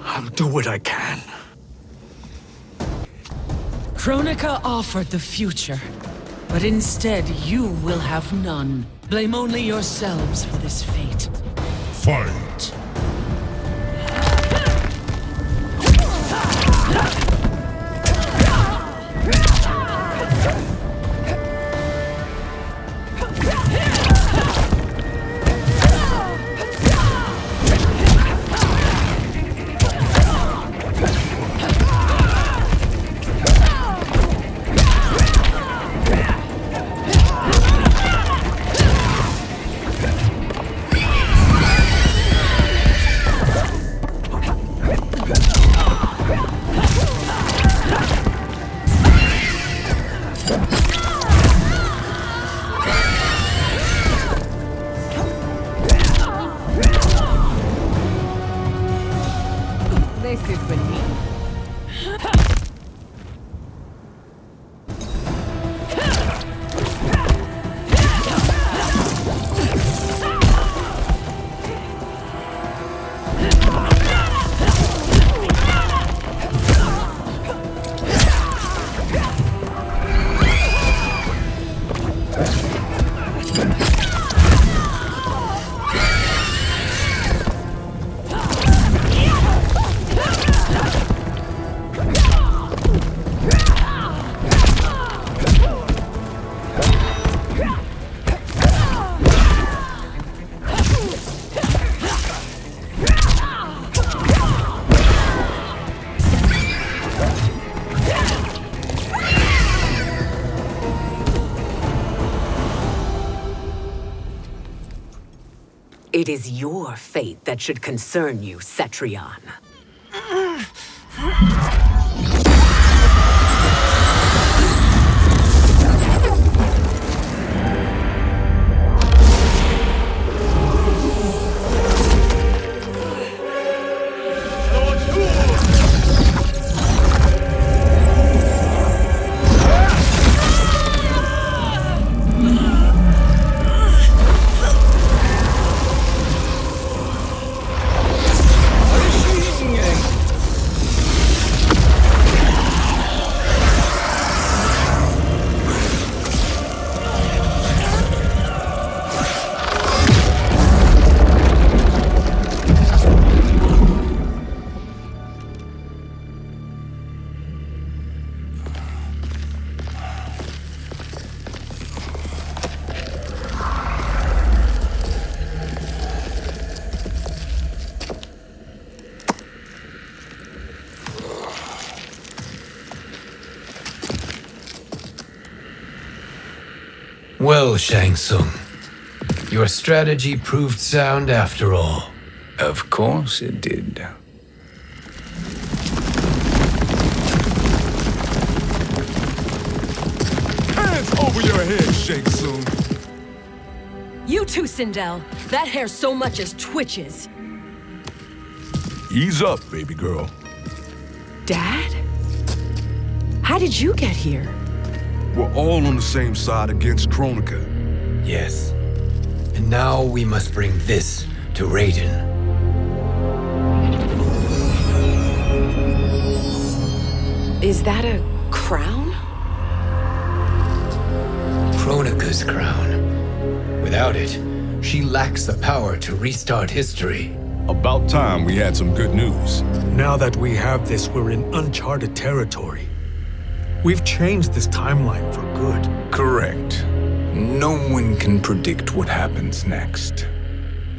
I'll do what I can. Kronika offered the future, but instead you will have none. Blame only yourselves for this fate. Fight! It is your fate that should concern you, Cetrion. Well, Shang Tsung, your strategy proved sound after all. Of course it did. Hands over your head, Shang Tsung. You too, Sindel. That hair so much as twitches. Ease up, baby girl. Dad? How did you get here? We're all on the same side against Kronika. Yes. And now we must bring this to Raiden. Is that a crown? Kronika's crown. Without it, she lacks the power to restart history. About time we had some good news. Now that we have this, we're in uncharted territory. We've changed this timeline for good. Correct. No one can predict what happens next.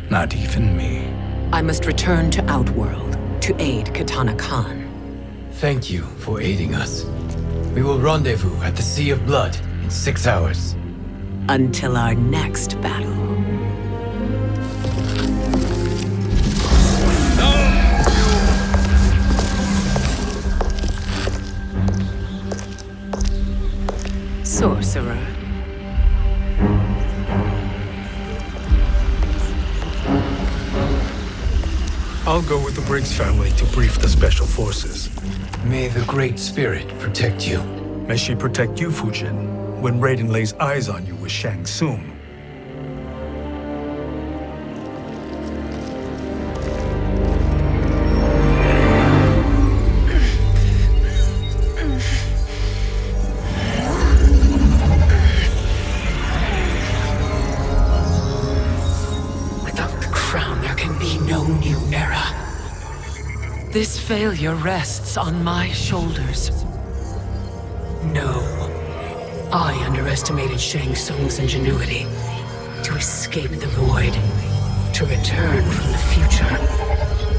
Not even me. I must return to Outworld to aid Katana Khan. Thank you for aiding us. We will rendezvous at the Sea of Blood in 6 hours. Until our next battle. Sorcerer. I'll go with the Briggs family to brief the Special Forces. May the Great Spirit protect you. May she protect you, Fujin, when Raiden lays eyes on you with Shang Tsung. This failure rests on my shoulders. No. I underestimated Shang Tsung's ingenuity. To escape the void. To return from the future.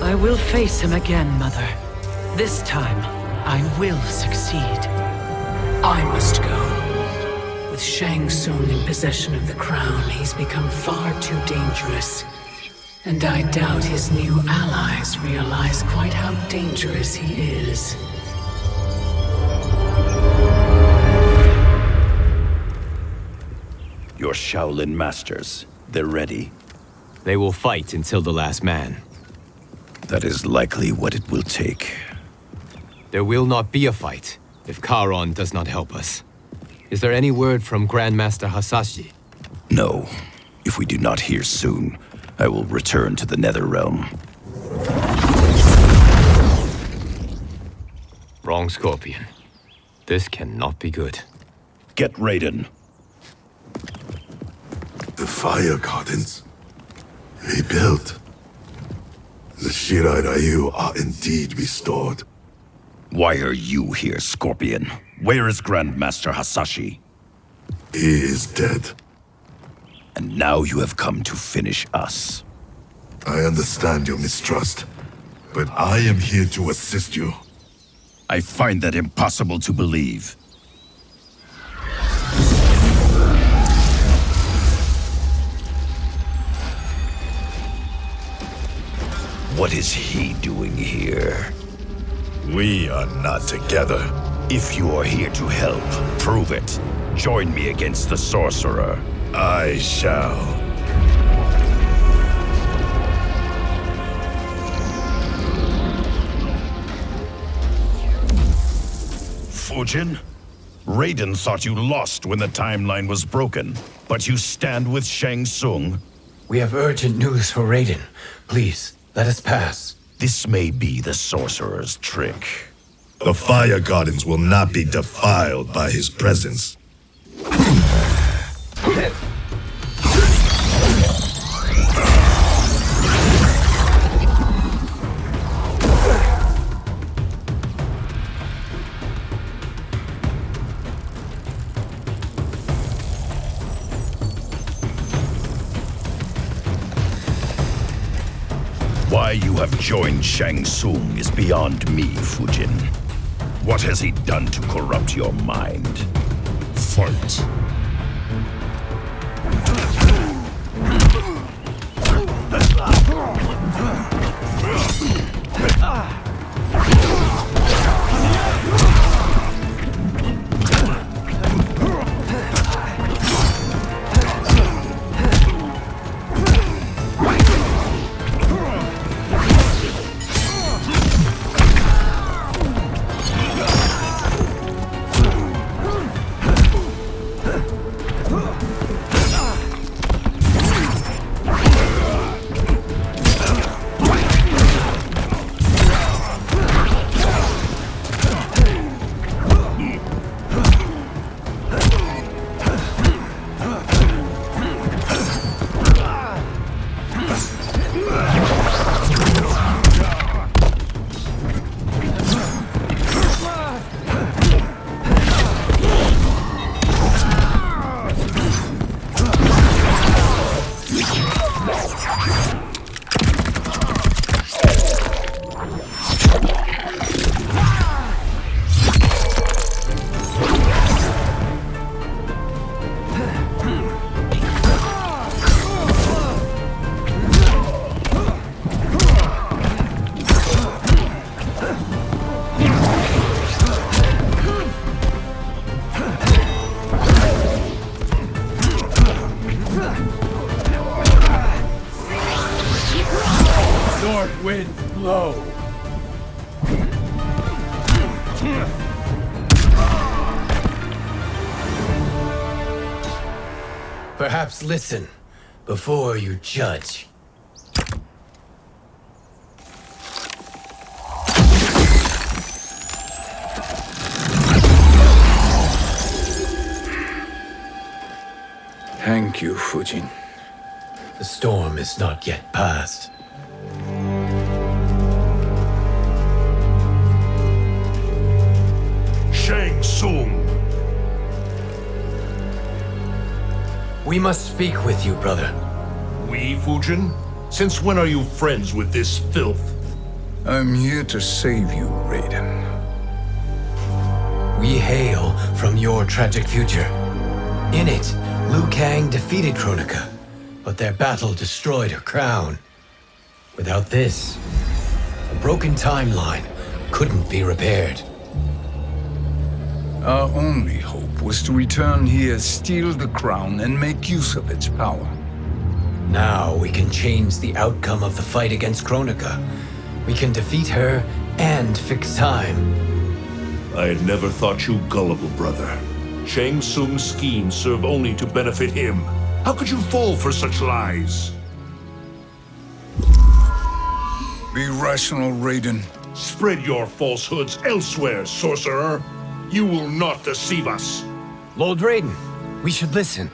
I will face him again, Mother. This time, I will succeed. I must go. With Shang Tsung in possession of the crown, he's become far too dangerous. And I doubt his new allies realize quite how dangerous he is. Your Shaolin masters, they're ready. They will fight until the last man. That is likely what it will take. There will not be a fight if Charon does not help us. Is there any word from Grandmaster Hasashi? No. If we do not hear soon, I will return to the Netherrealm. Wrong, Scorpion. This cannot be good. Get Raiden. The Fire Gardens. Rebuilt. The Shirai Ryu are indeed restored. Why are you here, Scorpion? Where is Grandmaster Hasashi? He is dead. And now you have come to finish us. I understand your mistrust, but I am here to assist you. I find that impossible to believe. What is he doing here? We are not together. If you are here to help, prove it. Join me against the sorcerer. I shall. Fujin? Raiden thought you lost when the timeline was broken, but you stand with Shang Tsung? We have urgent news for Raiden. Please, let us pass. This may be the sorcerer's trick. The Fire Gardens will not be defiled by his presence. Why you have joined Shang Tsung is beyond me, Fujin. What has he done to corrupt your mind? Fight. Perhaps listen before you judge. Thank you, Fujin. The storm is not yet past. Shang Tsung! We must speak with you, brother. We, Fujin? Since when are you friends with this filth? I'm here to save you, Raiden. We hail from your tragic future. In it, Liu Kang defeated Kronika, but their battle destroyed her crown. Without this, a broken timeline couldn't be repaired. Our only hope was to return here, steal the crown, and make use of its power. Now we can change the outcome of the fight against Kronika. We can defeat her and fix time. I had never thought you gullible, brother. Shang Tsung's schemes serve only to benefit him. How could you fall for such lies? Be rational, Raiden. Spread your falsehoods elsewhere, sorcerer. You will not deceive us. Lord Raiden, we should listen.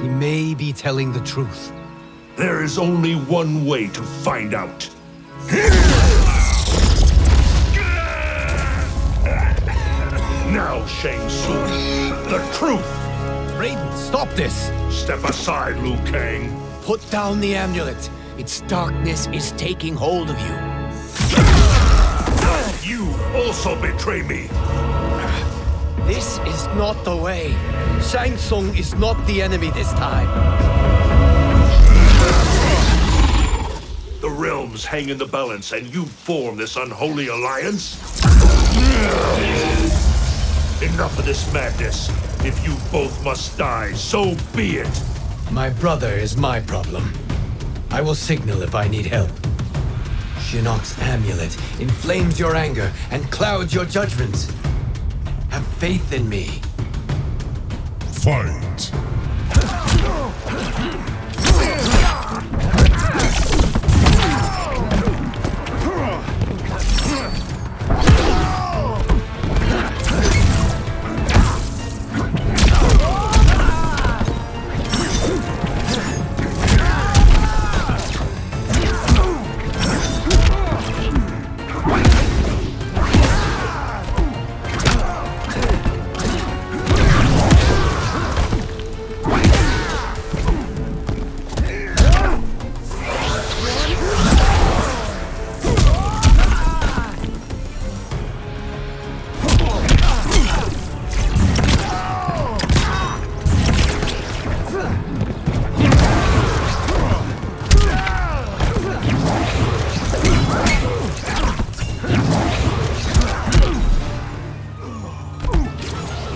He may be telling the truth. There is only one way to find out. Now, Shang Tsung, the truth! Raiden, stop this! Step aside, Liu Kang. Put down the amulet. Its darkness is taking hold of you. You also betray me. This is not the way. Shang Tsung is not the enemy this time. The realms hang in the balance, and you form this unholy alliance? Enough of this madness. If you both must die, so be it. My brother is my problem. I will signal if I need help. Shinnok's amulet inflames your anger and clouds your judgments. Have faith in me. Fight!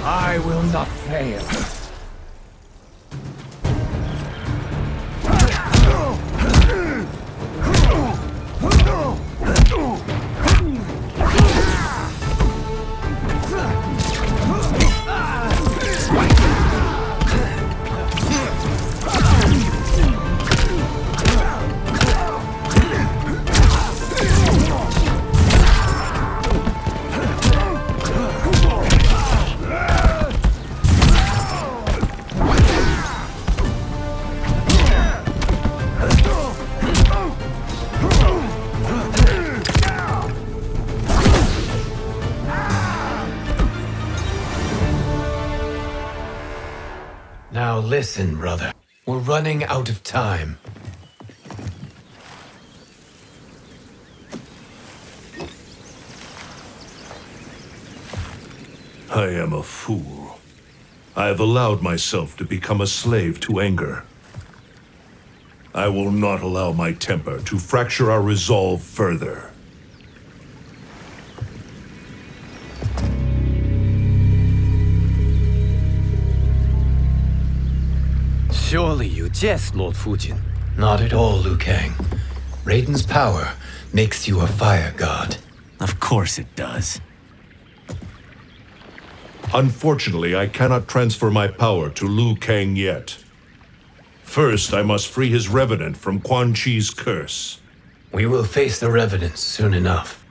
I will not fail. Now listen, brother. We're running out of time. I am a fool. I have allowed myself to become a slave to anger. I will not allow my temper to fracture our resolve further. Surely you jest, Lord Fujin. Not at all, Liu Kang. Raiden's power makes you a fire god. Of course it does. Unfortunately, I cannot transfer my power to Liu Kang yet. First, I must free his revenant from Quan Chi's curse. We will face the revenants soon enough.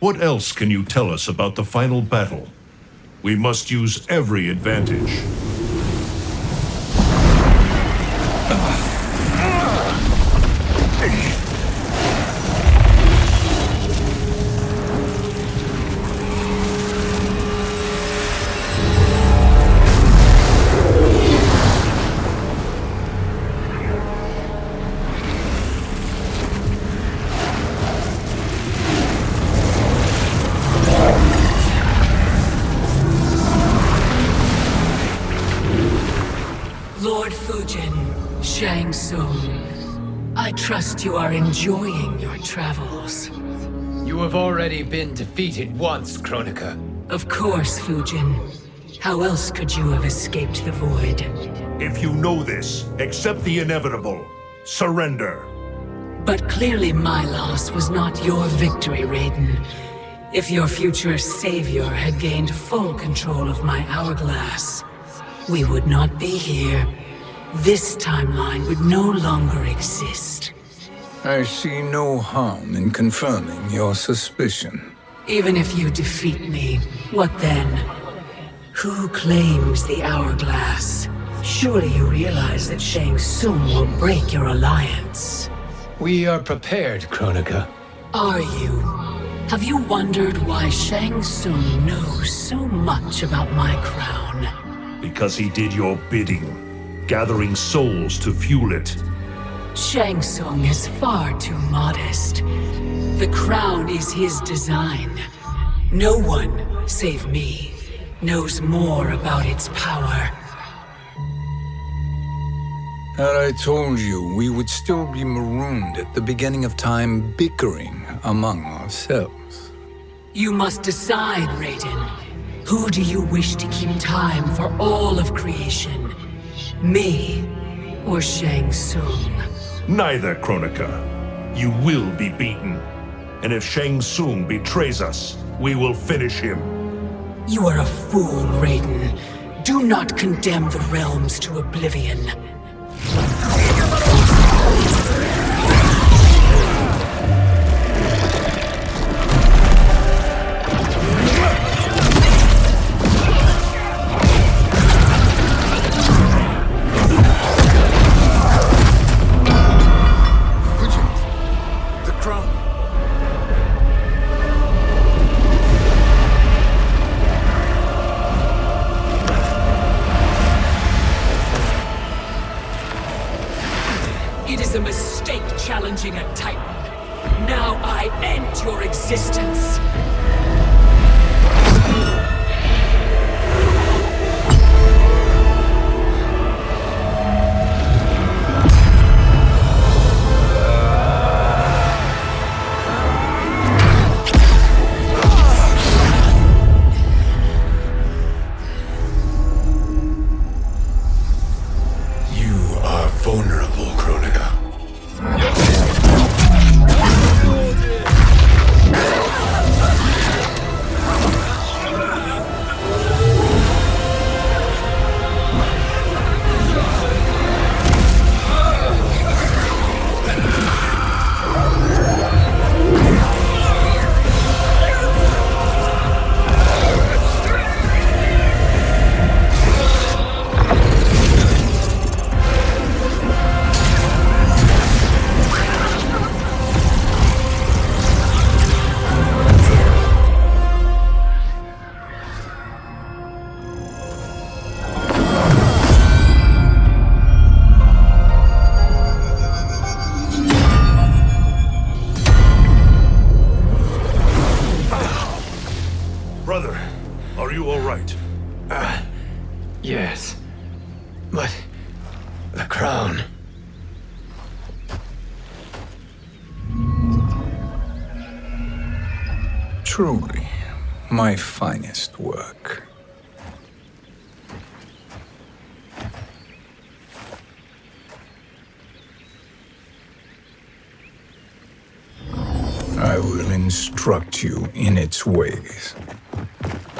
What else can you tell us about the final battle? We must use every advantage. Lord Fujin, Shang Tsung, I trust you are enjoying your travels. You have already been defeated once, Kronika. Of course, Fujin. How else could you have escaped the void? If you know this, accept the inevitable. Surrender. But clearly my loss was not your victory, Raiden. If your future savior had gained full control of my hourglass, we would not be here. This timeline would no longer exist. I see no harm in confirming your suspicion. Even if you defeat me, what then? Who claims the hourglass? Surely you realize that Shang Tsung will break your alliance. We are prepared, Kronika. Are you? Have you wondered why Shang Tsung knows so much about my crown? Because he did your bidding, gathering souls to fuel it. Shang Tsung is far too modest. The crown is his design. No one, save me, knows more about its power. Had I told you, we would still be marooned at the beginning of time, bickering among ourselves. You must decide, Raiden. Who do you wish to keep time for all of creation? Me or Shang Tsung? Neither, Kronika. You will be beaten. And if Shang Tsung betrays us, we will finish him. You are a fool, Raiden. Do not condemn the realms to oblivion. It is a mistake challenging a Titan. Now I end your existence. You are vulnerable, Kronika. Brother, are you all right? Yes. But the crown. Truly, my finest work. I will instruct you in its ways.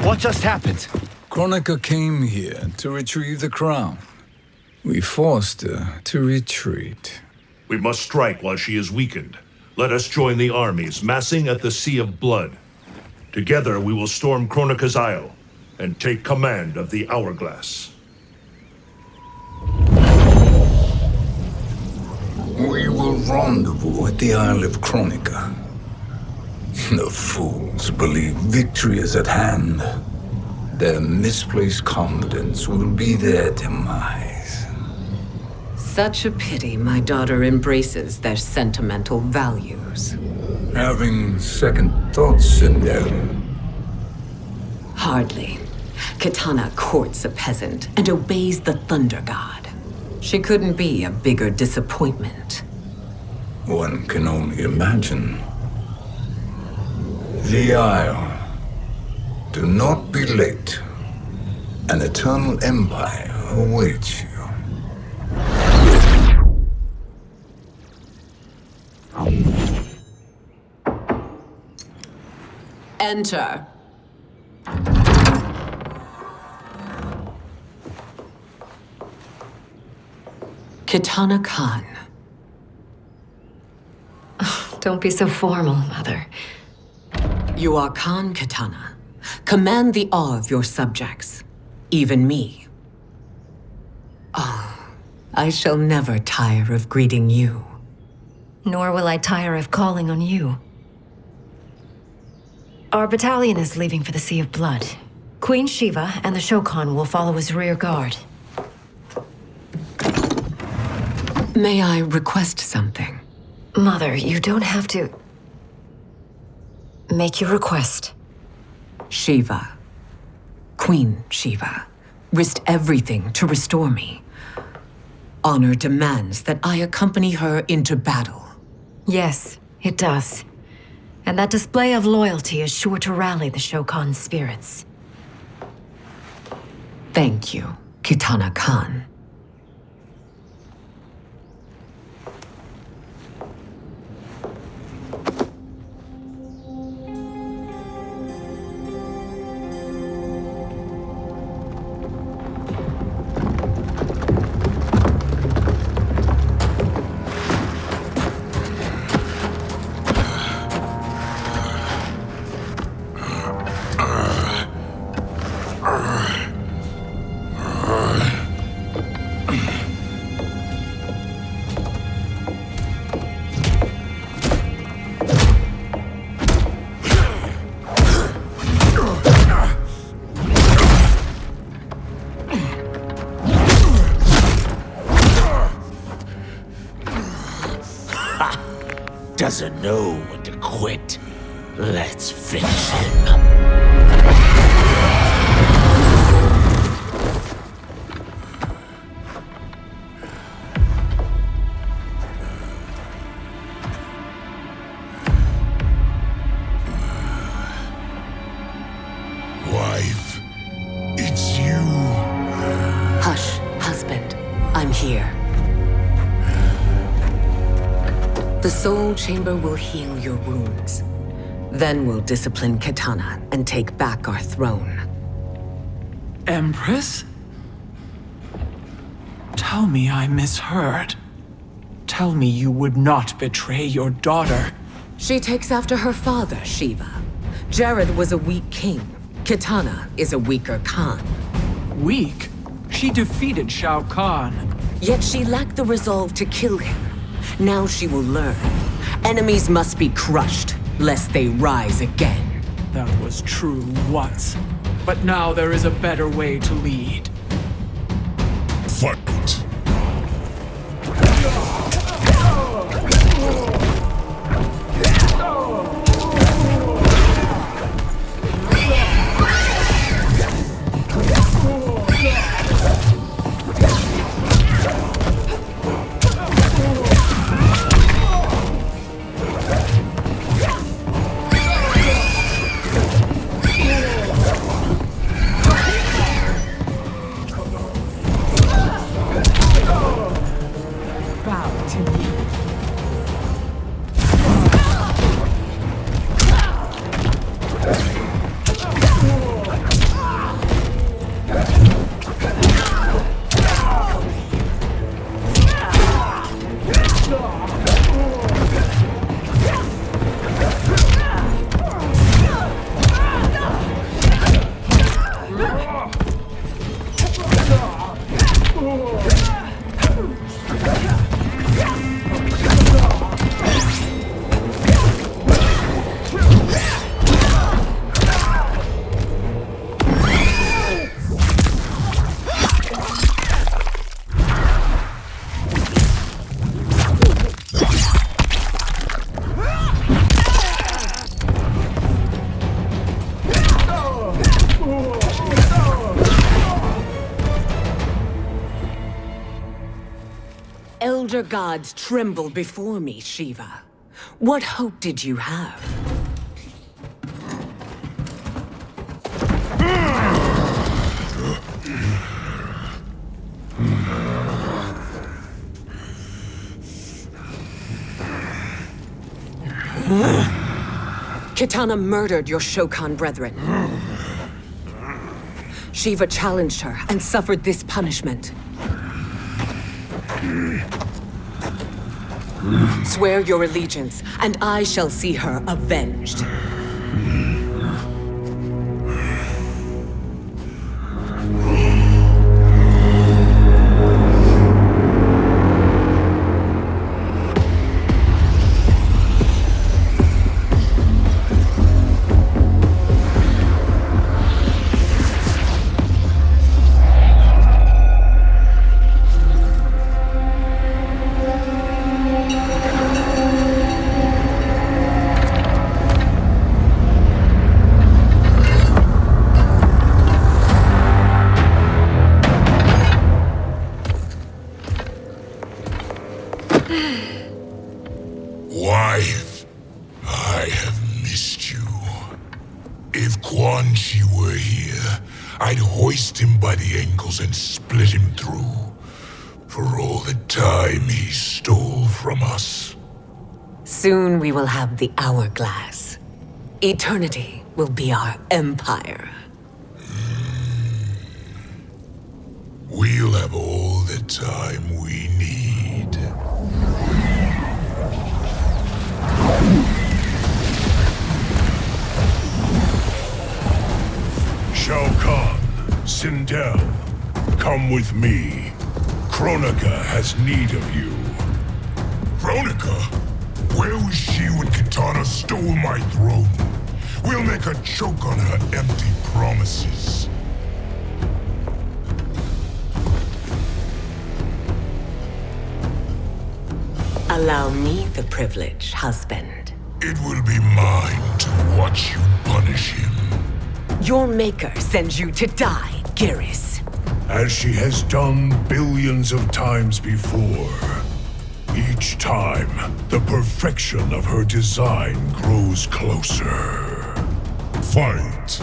What just happened? Kronika came here to retrieve the crown. We forced her to retreat. We must strike while she is weakened. Let us join the armies massing at the Sea of Blood. Together we will storm Kronika's Isle and take command of the Hourglass. We will rendezvous at the Isle of Kronika. The fools believe victory is at hand. Their misplaced confidence will be their demise. Such a pity my daughter embraces their sentimental values. Having second thoughts, Sindel? Hardly. Kitana courts a peasant and obeys the Thunder God. She couldn't be a bigger disappointment. One can only imagine. The Isle. Do not be late. An eternal empire awaits you. Enter. Kitana Khan. Don't be so formal, Mother. You are Khan Kitana. Command the awe of your subjects, even me. Oh, I shall never tire of greeting you. Nor will I tire of calling on you. Our battalion is leaving for the Sea of Blood. Queen Shiva and the Shokan will follow as rear guard. May I request something? Mother, you don't have to... Make your request. Shiva, Queen Shiva, risked everything to restore me. Honor demands that I accompany her into battle. Yes, it does. And that display of loyalty is sure to rally the Shokan's spirits. Thank you, Kitana Khan. Doesn't know when to quit. Let's finish him. Wife, it's you. Hush, husband. I'm here. The Soul Chamber will heal your wounds. Then we'll discipline Kitana and take back our throne. Empress? Tell me I misheard. Tell me you would not betray your daughter. She takes after her father, Shiva. Jared was a weak king. Kitana is a weaker Khan. Weak? She defeated Shao Kahn. Yet she lacked the resolve to kill him. Now she will learn. Enemies must be crushed, lest they rise again. That was true once. But now there is a better way to lead. Fight! elder gods tremble before me, Shiva. What hope did you have? Kitana murdered your Shokan brethren. Shiva challenged her and suffered this punishment. Swear your allegiance, and I shall see her avenged. Wife, I have missed you. If Quan Chi were here, I'd hoist him by the ankles and split him through. For all the time he stole from us. Soon we will have the hourglass. Eternity will be our empire. We'll have all the time we need. Shao Kahn, Sindel, come with me. Kronika has need of you. Kronika? Where was she when Kitana stole my throne? We'll make her choke on her empty promises. Allow me the privilege, husband. It will be mine to watch you punish him. Your maker sends you to die, Geras. As she has done billions of times before. Each time, the perfection of her design grows closer. Fight!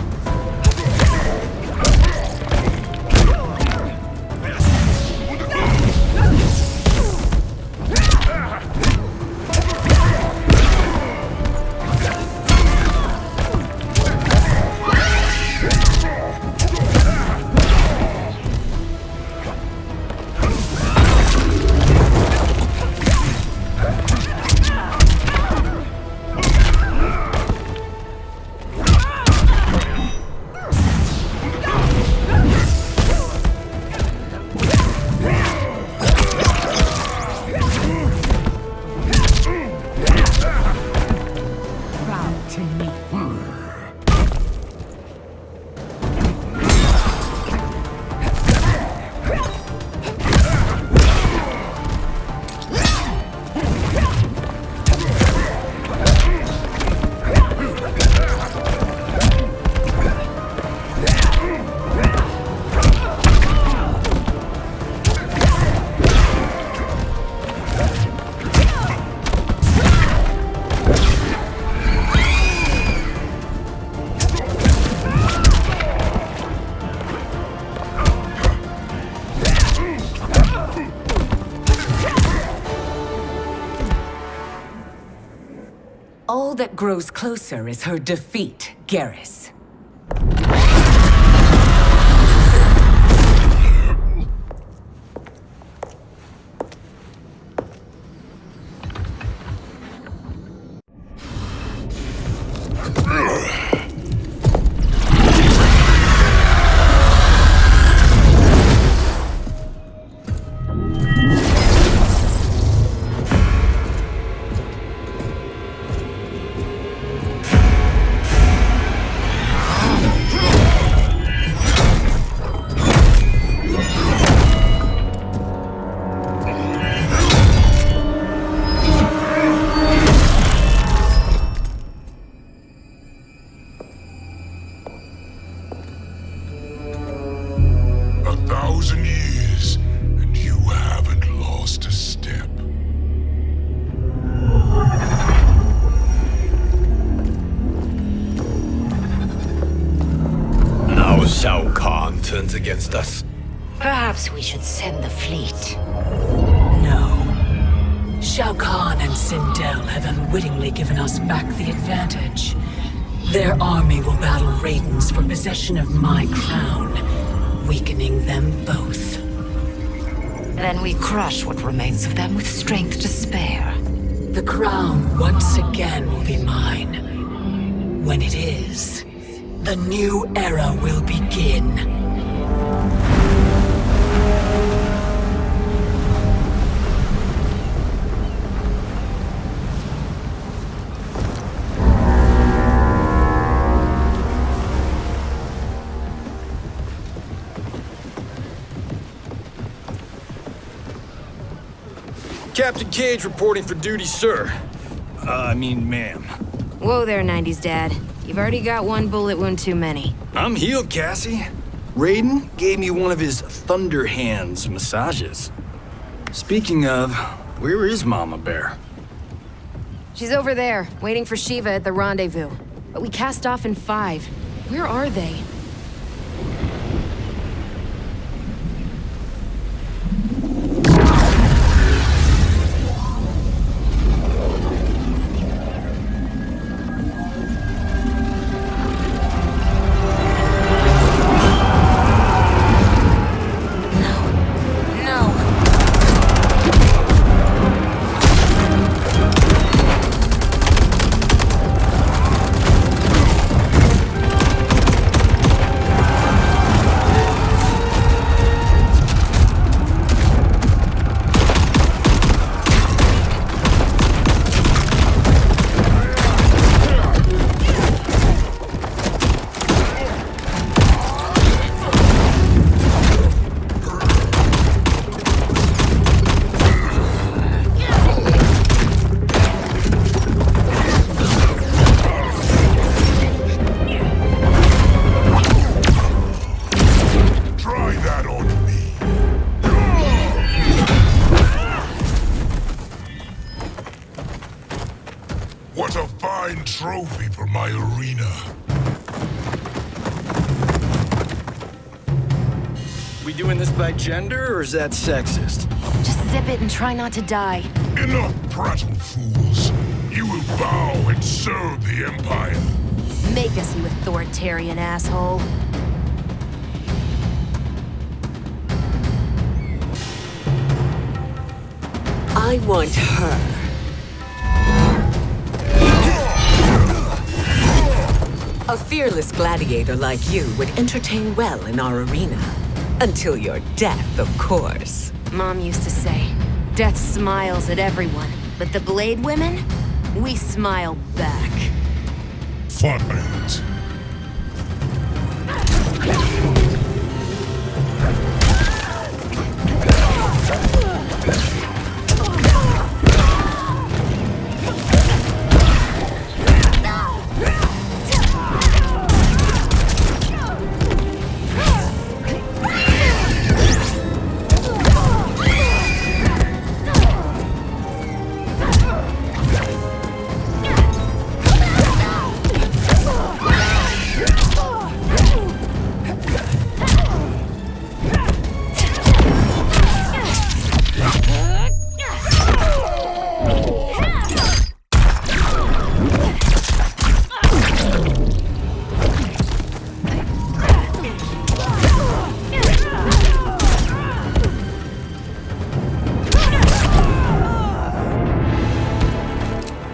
All that grows closer is her defeat, Geras. A 1,000 years, and you haven't lost a step. Shao Kahn turns against us. Perhaps we should send the fleet. No. Shao Kahn and Sindel have unwittingly given us back the advantage. Their army will battle Raidens for possession of my crown, weakening them both. Then we crush what remains of them with strength to spare. The crown once again will be mine. When it is, the new era will begin. Captain Cage reporting for duty, sir. Ma'am. Whoa there, 90s dad. You've already got one bullet wound too many. I'm healed, Cassie. Raiden gave me one of his Thunder Hands massages. Speaking of, where is Mama Bear? She's over there, waiting for Shiva at the rendezvous. But we cast off in 5. Where are they? What a fine trophy for my arena. We doing this by gender, or is that sexist? Just zip it and try not to die. Enough prattle, fools. You will bow and serve the Empire. Make us, you authoritarian asshole. I want her. A fearless gladiator like you would entertain well in our arena. Until your death, of course. Mom used to say, death smiles at everyone, but the Blade women, we smile back. Fight!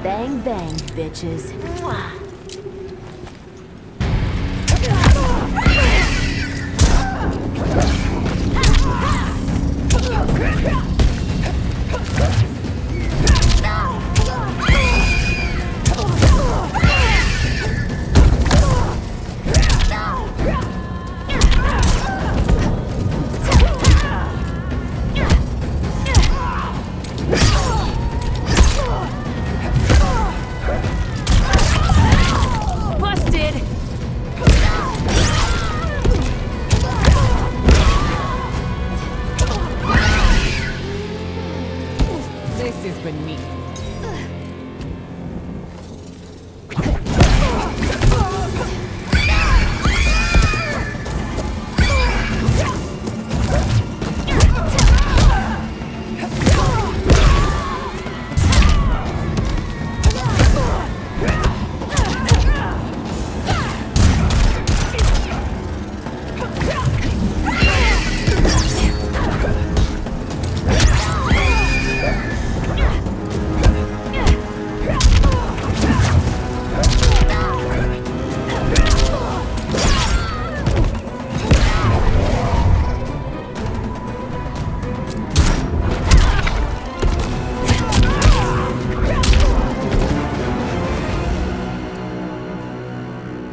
Bang, bang, bitches.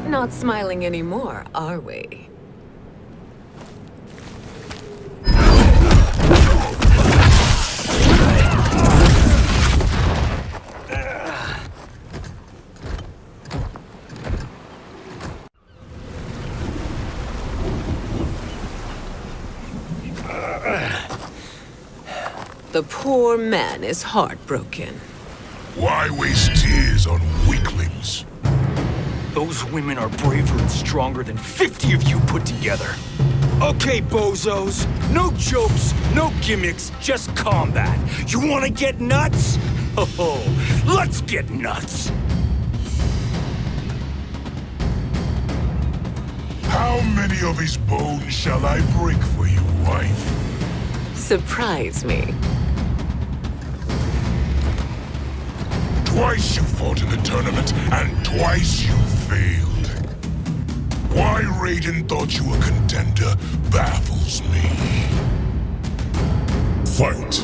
Not smiling anymore, are we? The poor man is heartbroken. Why waste tears on weaklings? Those women are braver and stronger than 50 of you put together. Okay, bozos. No jokes, no gimmicks, just combat. You wanna get nuts? Oh, let's get nuts! How many of his bones shall I break for you, wife? Surprise me. Twice you fought in the tournament, and twice you failed. Why Raiden thought you a contender baffles me. Fight!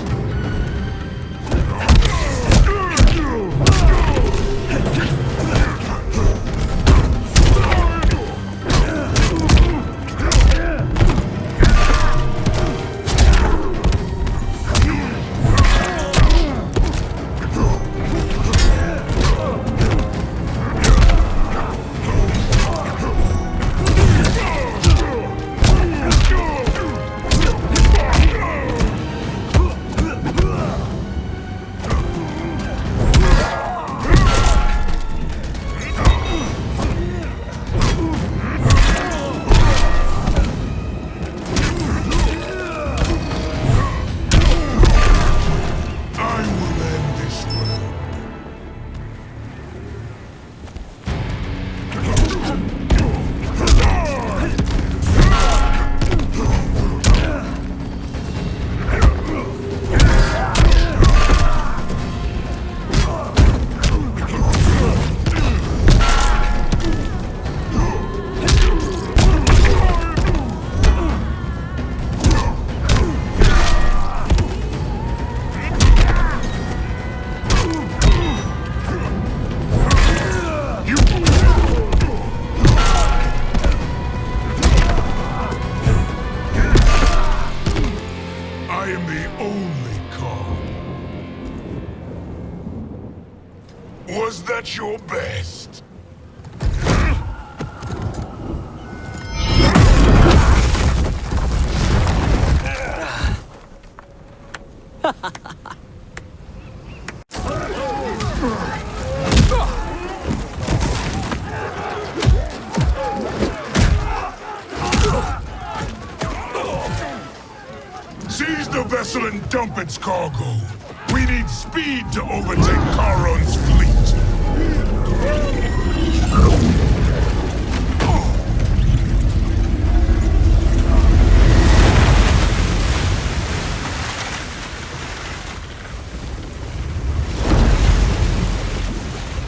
Was that your best? Seize the vessel and dump its cargo. We need speed to overtake Charon's fleet.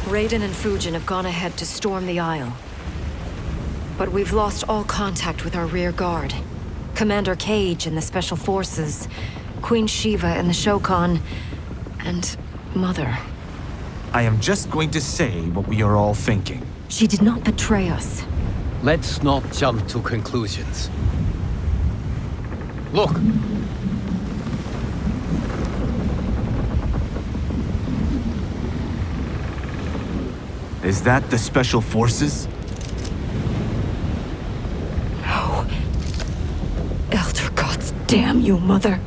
Raiden and Fujin have gone ahead to storm the Isle. But we've lost all contact with our rear guard. Commander Cage and the Special Forces, Queen Shiva and the Shokan, and Mother. I am just going to say what we are all thinking. She did not betray us. Let's not jump to conclusions. Look! Is that the Special Forces? No. Elder gods, damn you, Mother.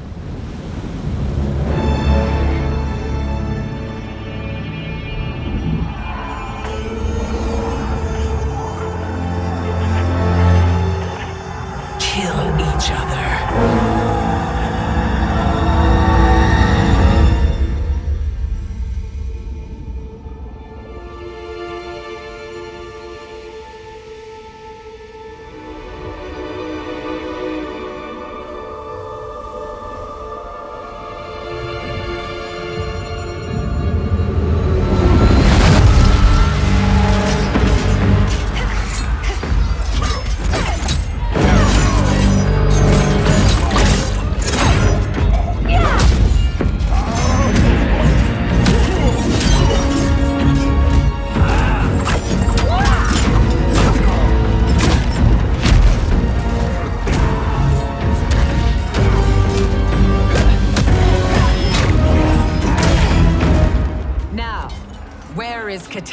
Kill each other.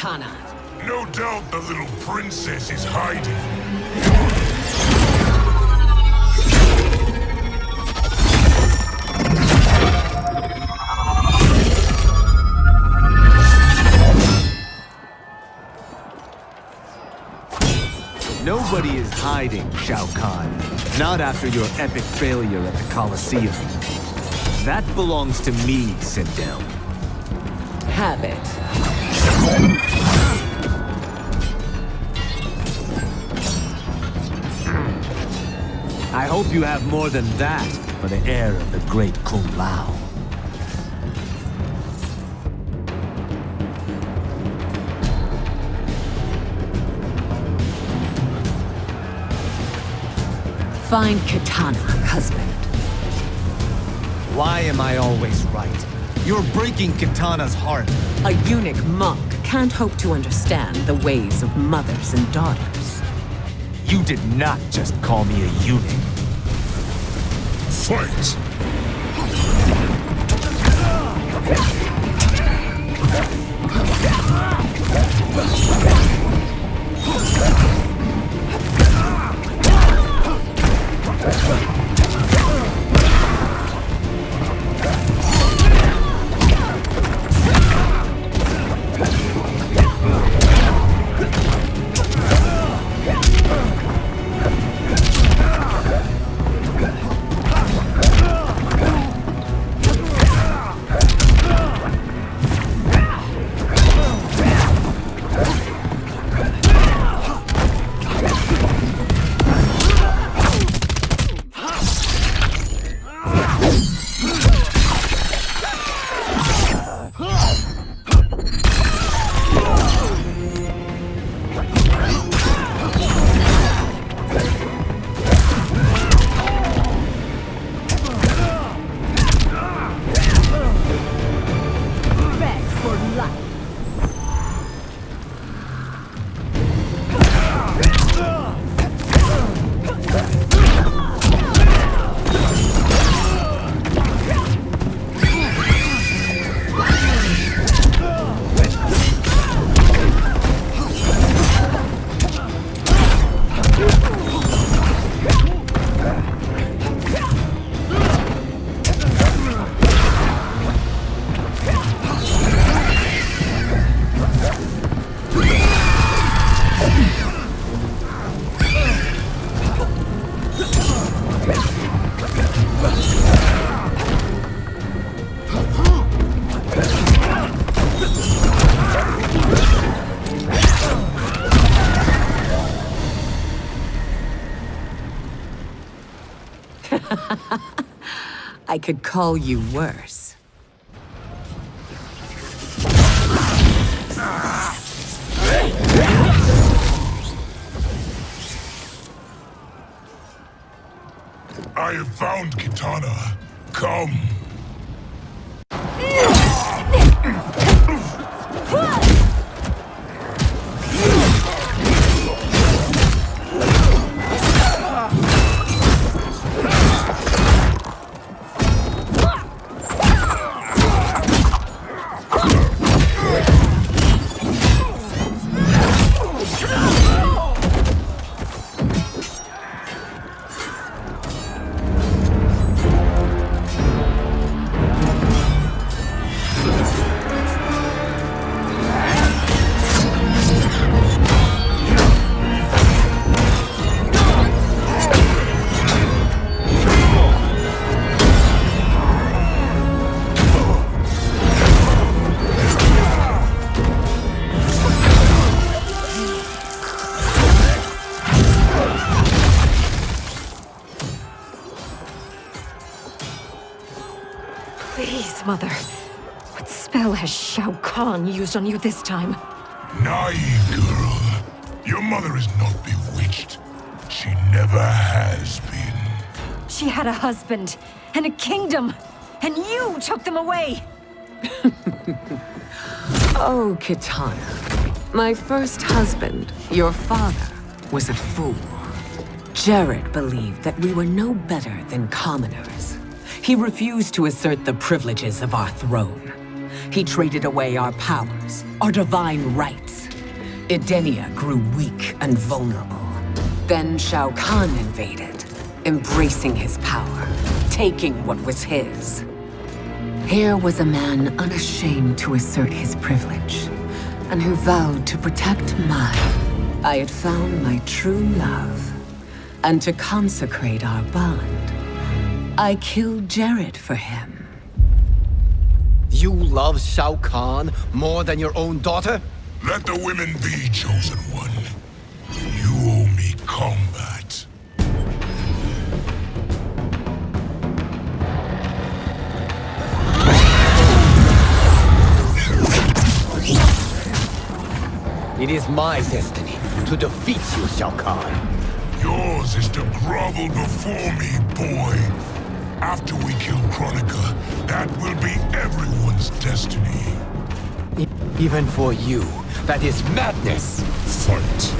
Kitana. No doubt the little princess is hiding. Nobody is hiding, Shao Kahn. Not after your epic failure at the Colosseum. That belongs to me, Sindel. Have it. I hope you have more than that for the heir of the great Kung Lao. Find Kitana, husband. Why am I always right? You're breaking Kitana's heart. A eunuch monk can't hope to understand the ways of mothers and daughters. You did not just call me a eunuch. Fight! I could call you worse. I have found Kitana. Come. Please, Mother. What spell has Shao Kahn used on you this time? Naive girl. Your mother is not bewitched. She never has been. She had a husband and a kingdom, and you took them away! Oh, Kitana. My first husband, your father, was a fool. Jared believed that we were no better than commoners. He refused to assert the privileges of our throne. He traded away our powers, our divine rights, Edenia grew weak and vulnerable. Then Shao Kahn invaded, embracing his power, taking what was his. Here was a man unashamed to assert his privilege, and who vowed to protect mine. I had found my true love, and to consecrate our bond, I killed Jared for him. You love Shao Kahn more than your own daughter? Let the women be, Chosen One. You owe me combat. It is my destiny to defeat you, Shao Kahn. Yours is to grovel before me, boy. After we kill Kronika, that will be everyone's destiny. Even for you, that is madness. Fight.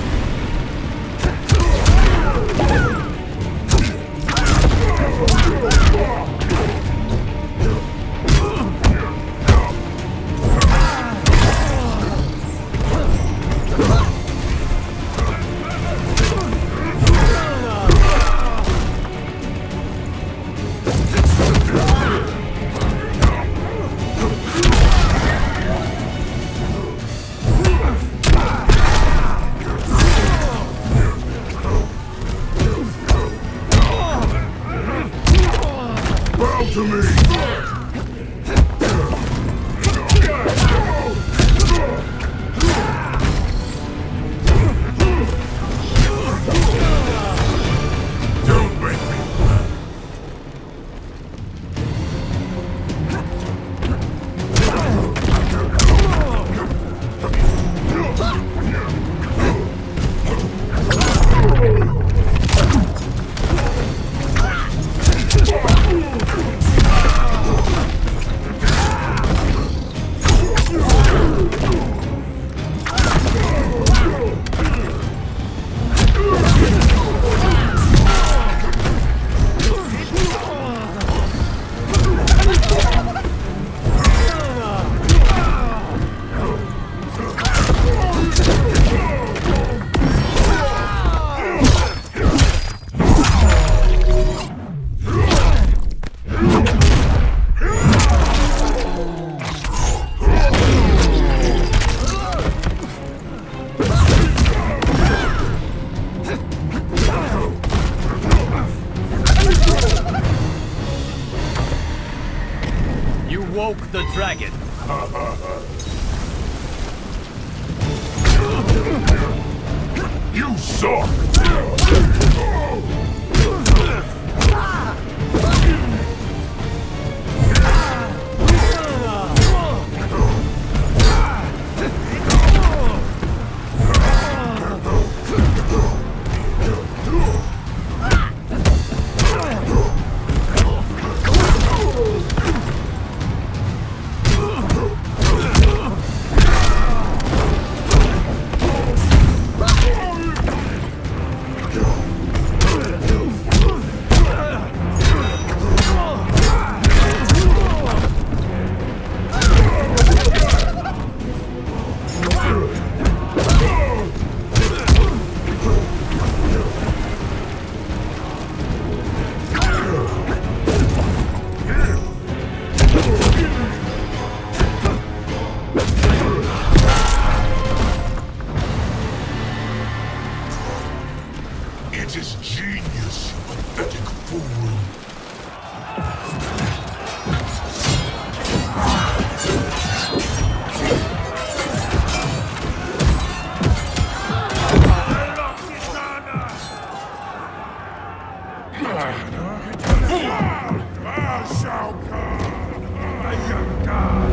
To me! Don't make me. Woke the dragon. You suck! It is genius, you pathetic fool. Shao Kahn, I am God.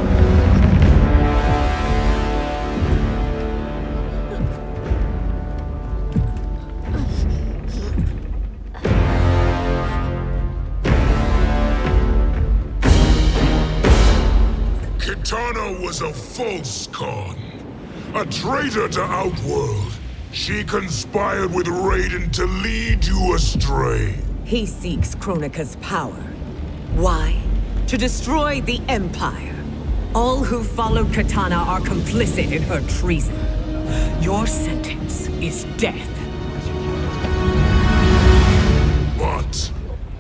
Kitana was a false Khan, a traitor to Outworld. She conspired with Raiden to lead you astray. He seeks Kronika's power. Why? To destroy the Empire. All who followed Kitana are complicit in her treason. Your sentence is death. But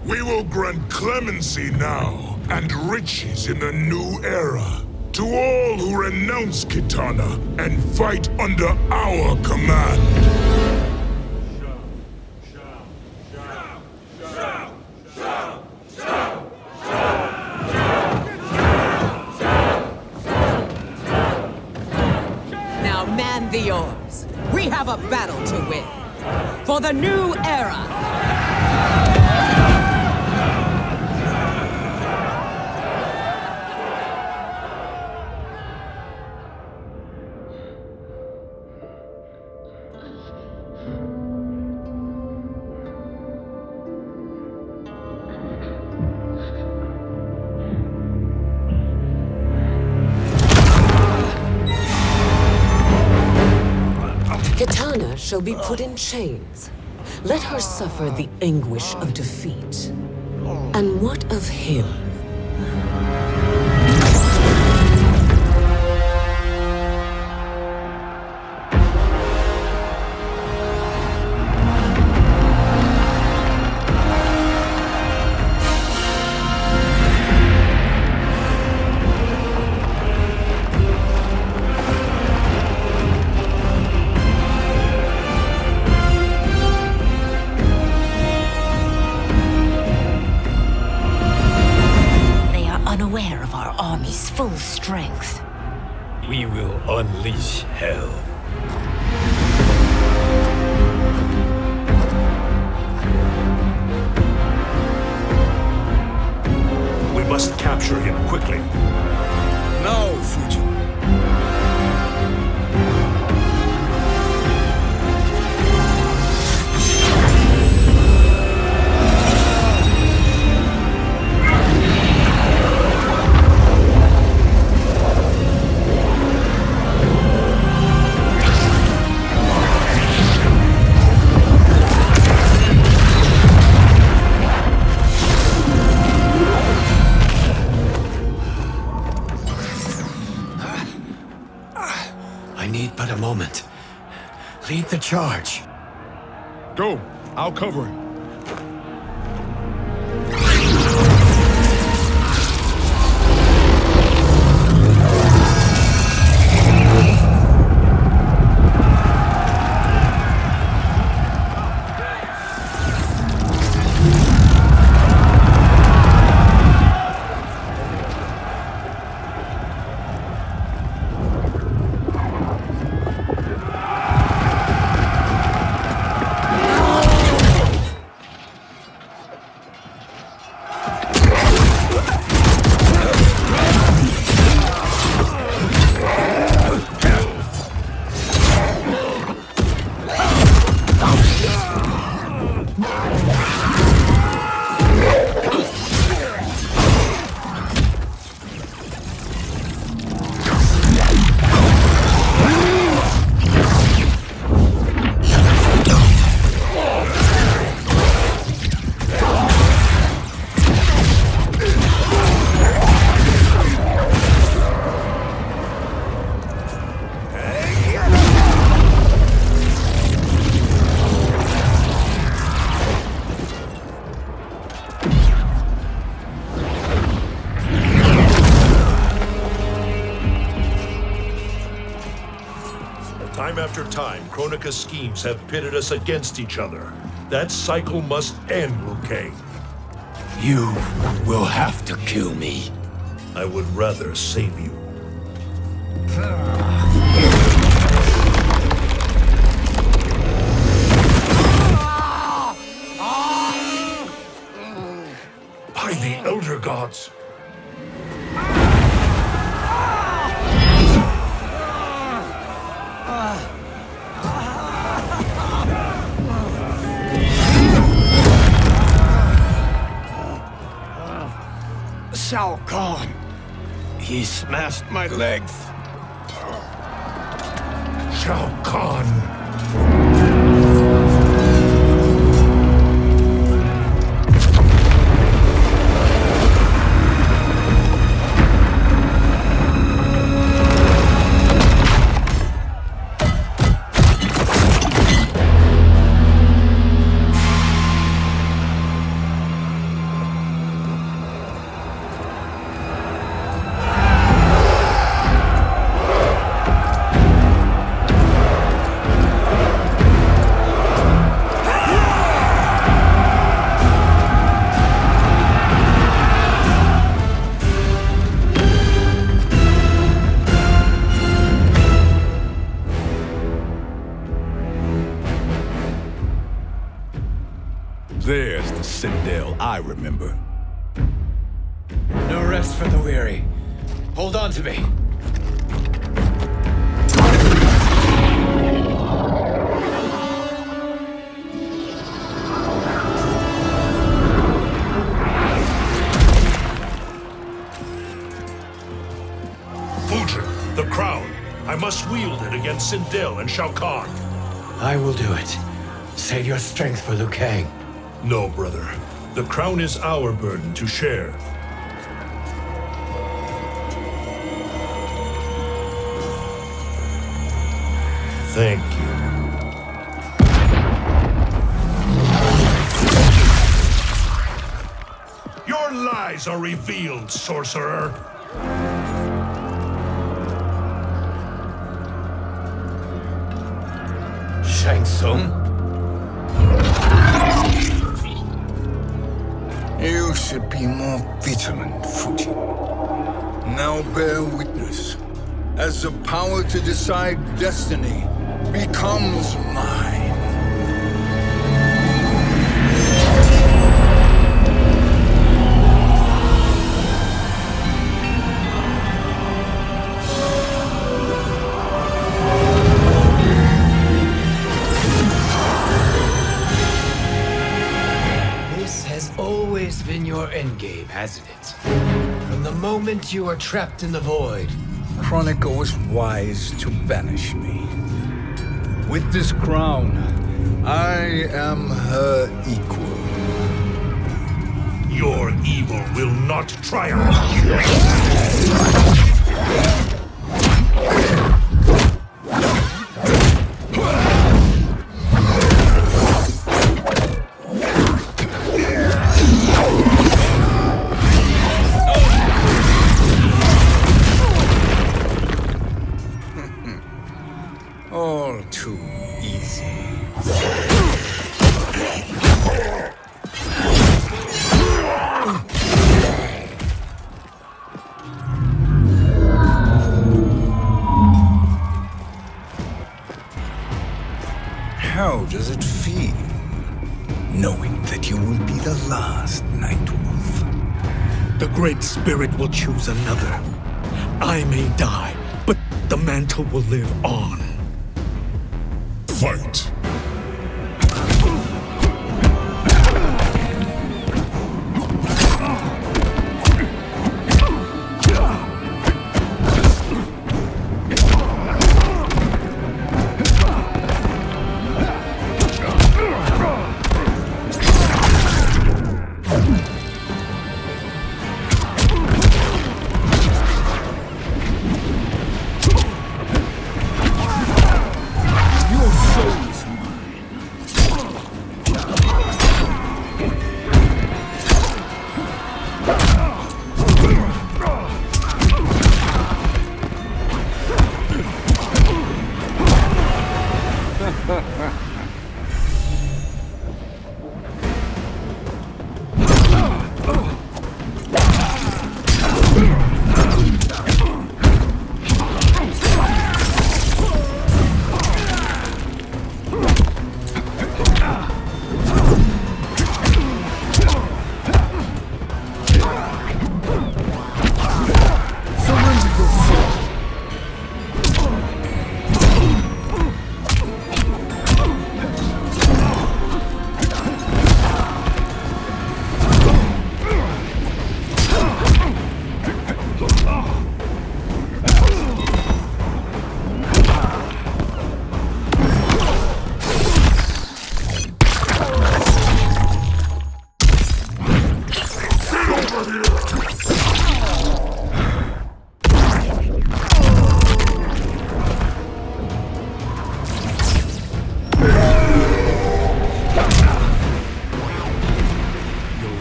we will grant clemency now and riches in the new era to all who renounce Kitana and fight under our command. Now man the oars. We have a battle to win. For the new era. Kitana shall be put in chains. Let her suffer the anguish of defeat. And what of him? Unaware of our army's full strength. We will unleash hell. We must capture him quickly. No, Fujin. I need but a moment. Lead the charge. Go. I'll cover him. Time after time, Kronika's schemes have pitted us against each other. That cycle must end, Liu Kang. You will have to kill me. I would rather save you. By the Elder Gods! Shao Kahn. He smashed my legs. Shao Kahn. There's the Citadel I remember. No rest for the weary. Hold on to me. Fujin, the crown. I must wield it against Sindel and Shao Kahn. I will do it. Save your strength for Liu Kang. No, brother. The crown is our burden to share. Thank you. Your lies are revealed, sorcerer. Shang Tsung? You should be more vigilant, Fujin. Now bear witness, as the power to decide destiny becomes mine. Always been your endgame, hasn't it? From the moment you were trapped in the void. Kronika was wise to banish me. With this crown, I am her equal. Your evil will not triumph. All too easy. How does it feel, knowing that you will be the last Nightwolf? The Great Spirit will choose another. I may die, but the mantle will live on. Fight!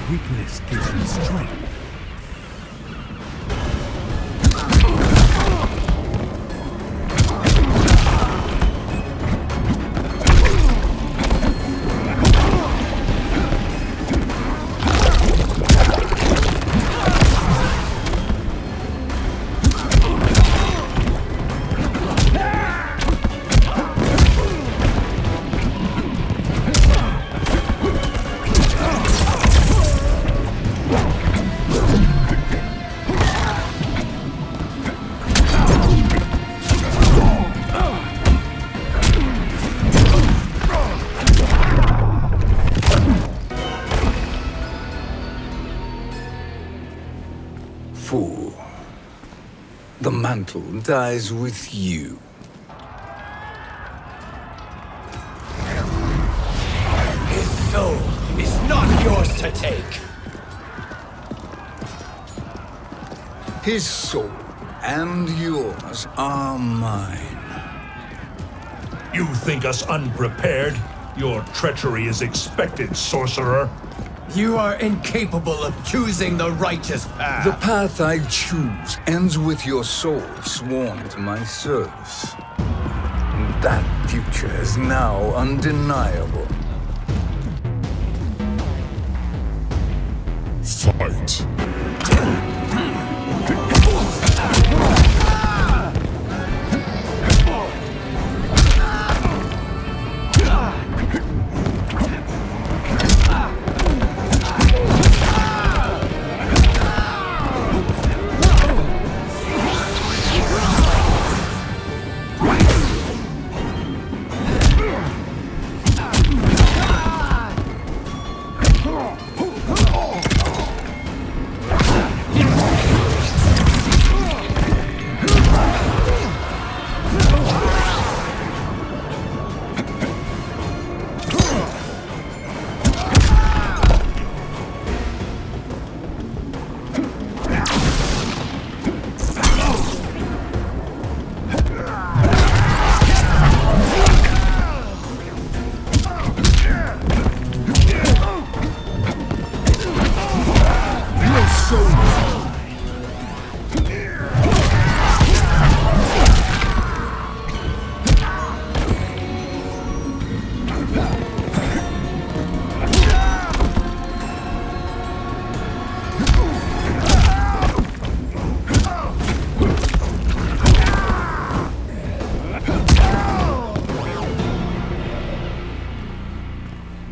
Weakness gives me strength. The mantle dies with you. His soul is not yours to take. His soul and yours are mine. You think us unprepared? Your treachery is expected, sorcerer. You are incapable of choosing the righteous path. The path I choose ends with your soul sworn to my service. That future is now undeniable. Fight.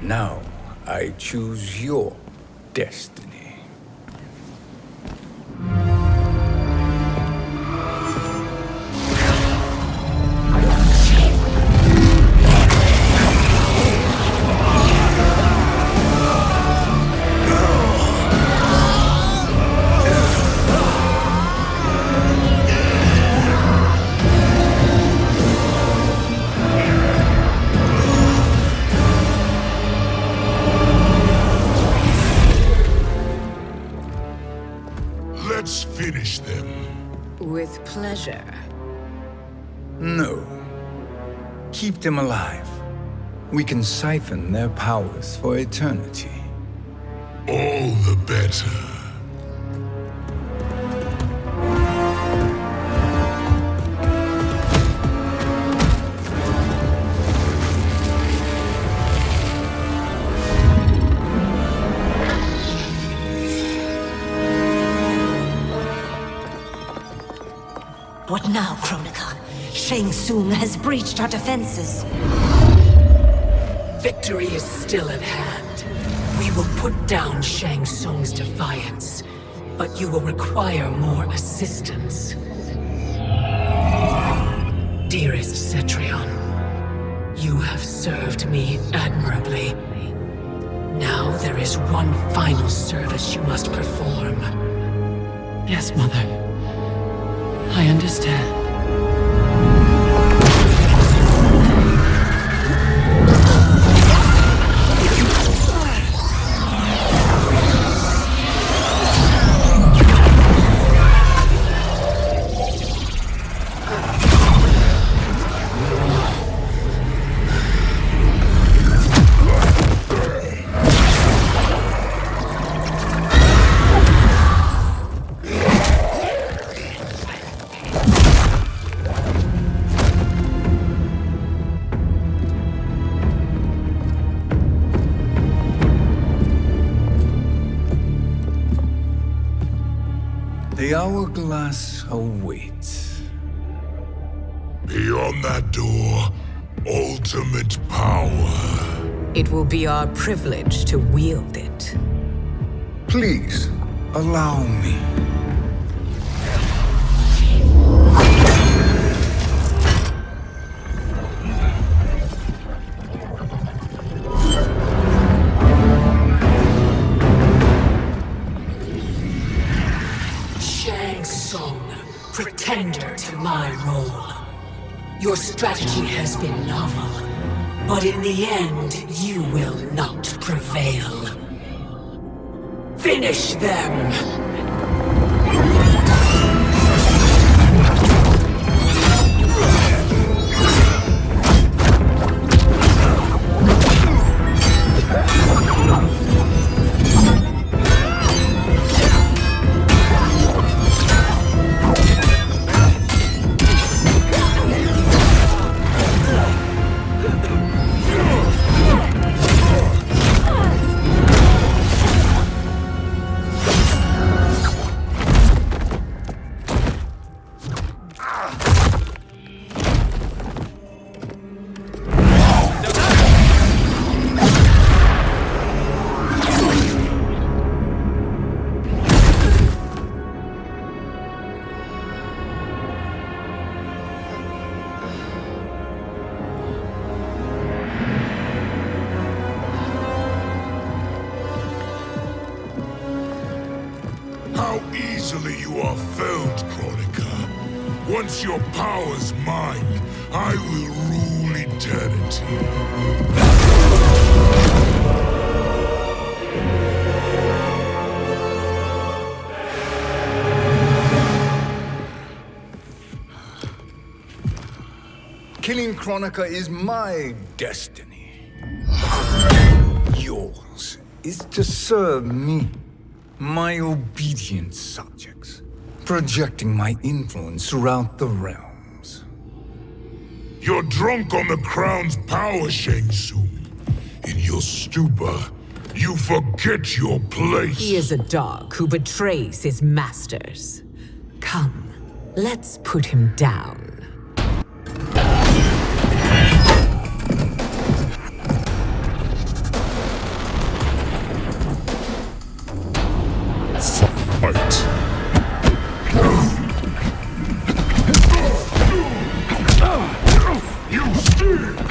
Now I choose your destiny. Let's finish them. With pleasure. No. Keep them alive. We can siphon their powers for eternity. All the better. What now, Kronika? Shang Tsung has breached our defenses. Victory is still at hand. We will put down Shang Tsung's defiance, but you will require more assistance. Dearest Cetrion, you have served me admirably. Now there is one final service you must perform. Yes, Mother. I understand. The hourglass awaits. Beyond that door, ultimate power. It will be our privilege to wield it. Please, allow me. Shang Tsung, pretend Your strategy has been novel, but in the end, you will not prevail. Finish them! How easily you are felled, Kronika. Once your power's mine, I will rule eternity. Killing Kronika is my destiny. Yours is to serve me, my obedient subjects, projecting my influence throughout the realms. You're drunk on the crown's power, Shang Tsung. In your stupor, you forget your place. He is a dog who betrays his masters. Come, let's put him down. Fight. You still.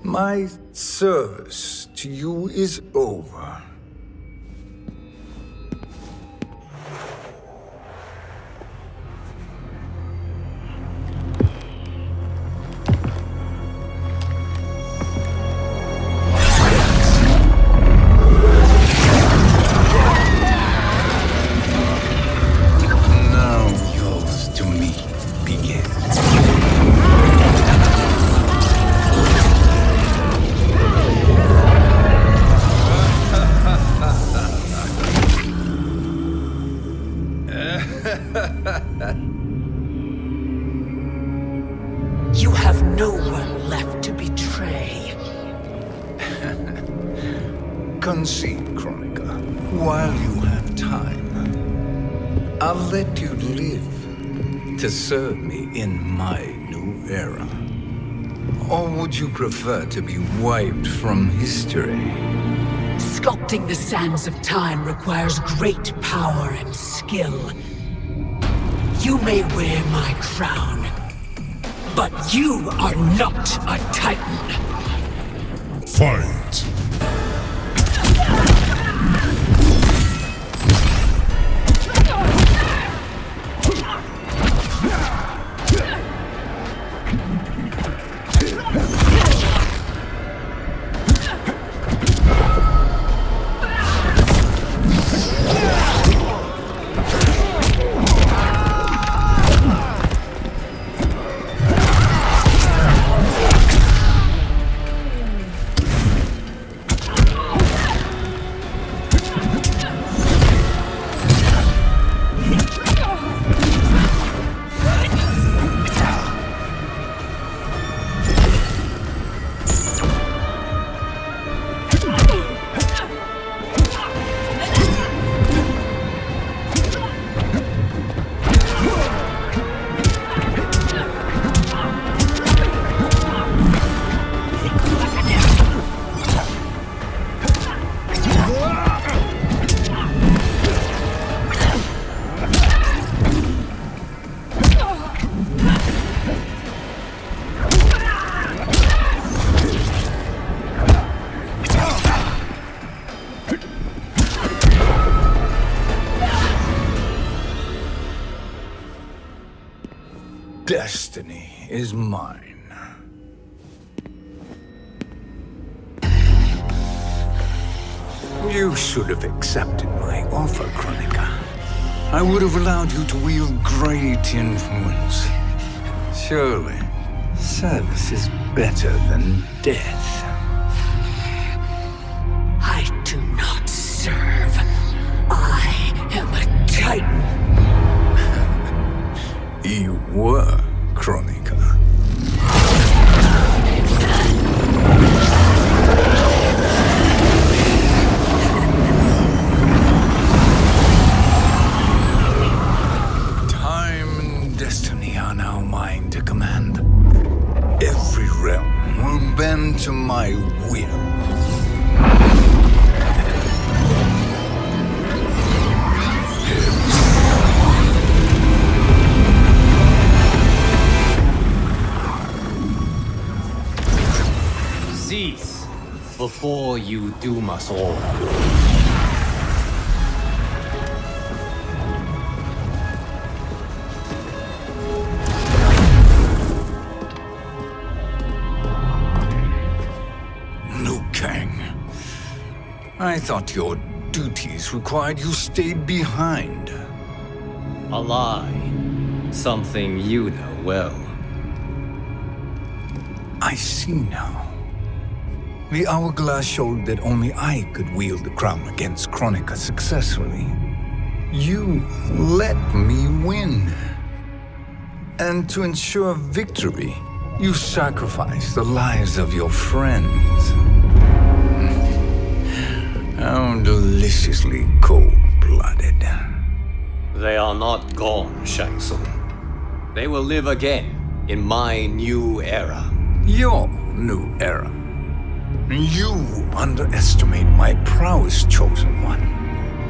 My service to you is over. Now yours to me begins. You have no one left to betray. Concede, Kronika, while you have time. I'll let you live to serve me in my new era. Or would you prefer to be wiped from history? Sculpting the sands of time requires great power and skill. You may wear my crown, but you are not a Titan. Fight. destiny is mine. You should have accepted my offer, Kronika. I would have allowed you to wield great influence. Surely, service is better than death. I do not serve. I am a Titan. You were, Kronika. Time and destiny are now mine to command. Every realm will bend to my will. Cease before you doom us all. Liu Kang. I thought your duties required you stayed behind. A lie. Something you know well. I see now. The hourglass showed that only I could wield the crown against Kronika successfully. You let me win. And to ensure victory, you sacrificed the lives of your friends. How deliciously cold-blooded. They are not gone, Shang Tsung. They will live again in my new era. Your new era. You underestimate my prowess, Chosen One.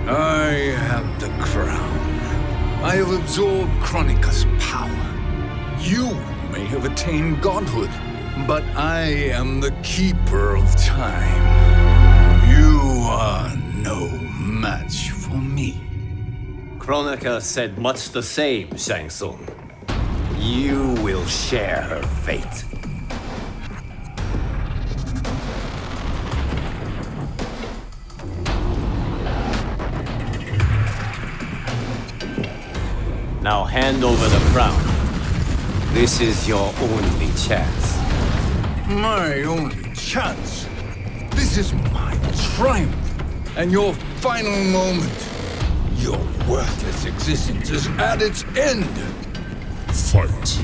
I have the crown. I have absorbed Kronika's power. You may have attained godhood, but I am the keeper of time. You are no match for me. Kronika said much the same, Shang Tsung. You will share her fate. Now hand over the crown. This is your only chance. My only chance? This is my triumph, and your final moment. Your worthless existence is at its end. Fight.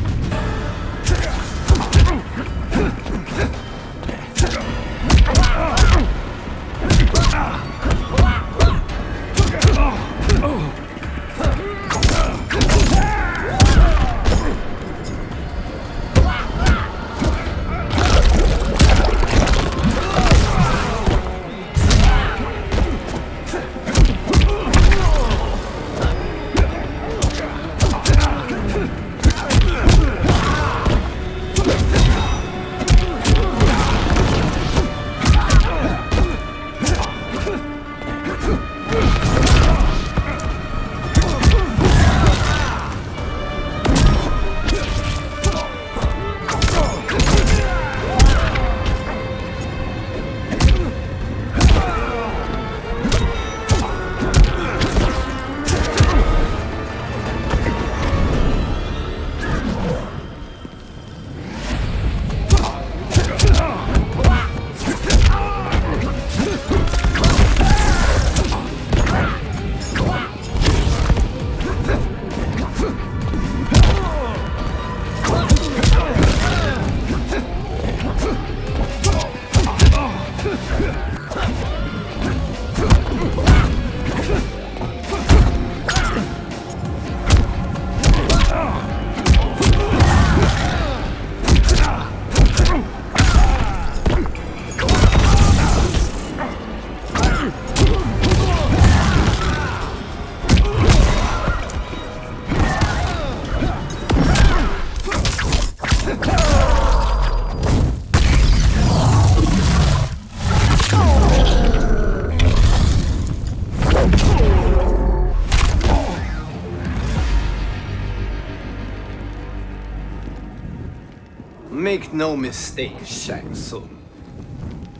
Make no mistake, Shang Tsung.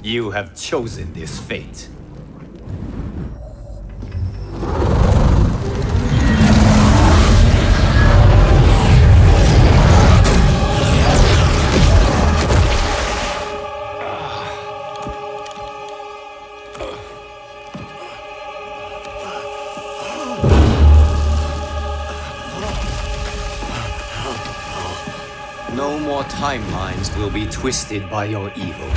You have chosen this fate. No more timelines will be twisted by your evil.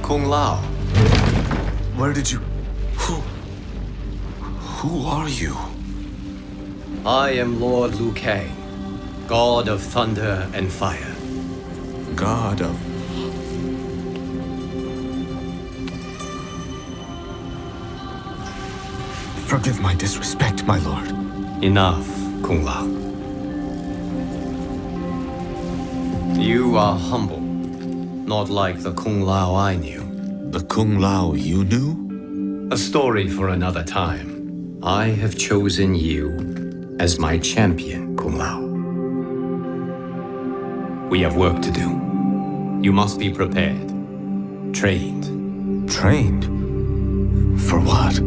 Kung Lao. Where did you... Who are you? I am Lord Liu Kang, God of Thunder and Fire. God of... Forgive my disrespect, my lord. Enough, Kung Lao. You are humble, not like the Kung Lao I knew. The Kung Lao you knew? A story for another time. I have chosen you as my champion, Kung Lao. We have work to do. You must be prepared. Trained. Trained? For what?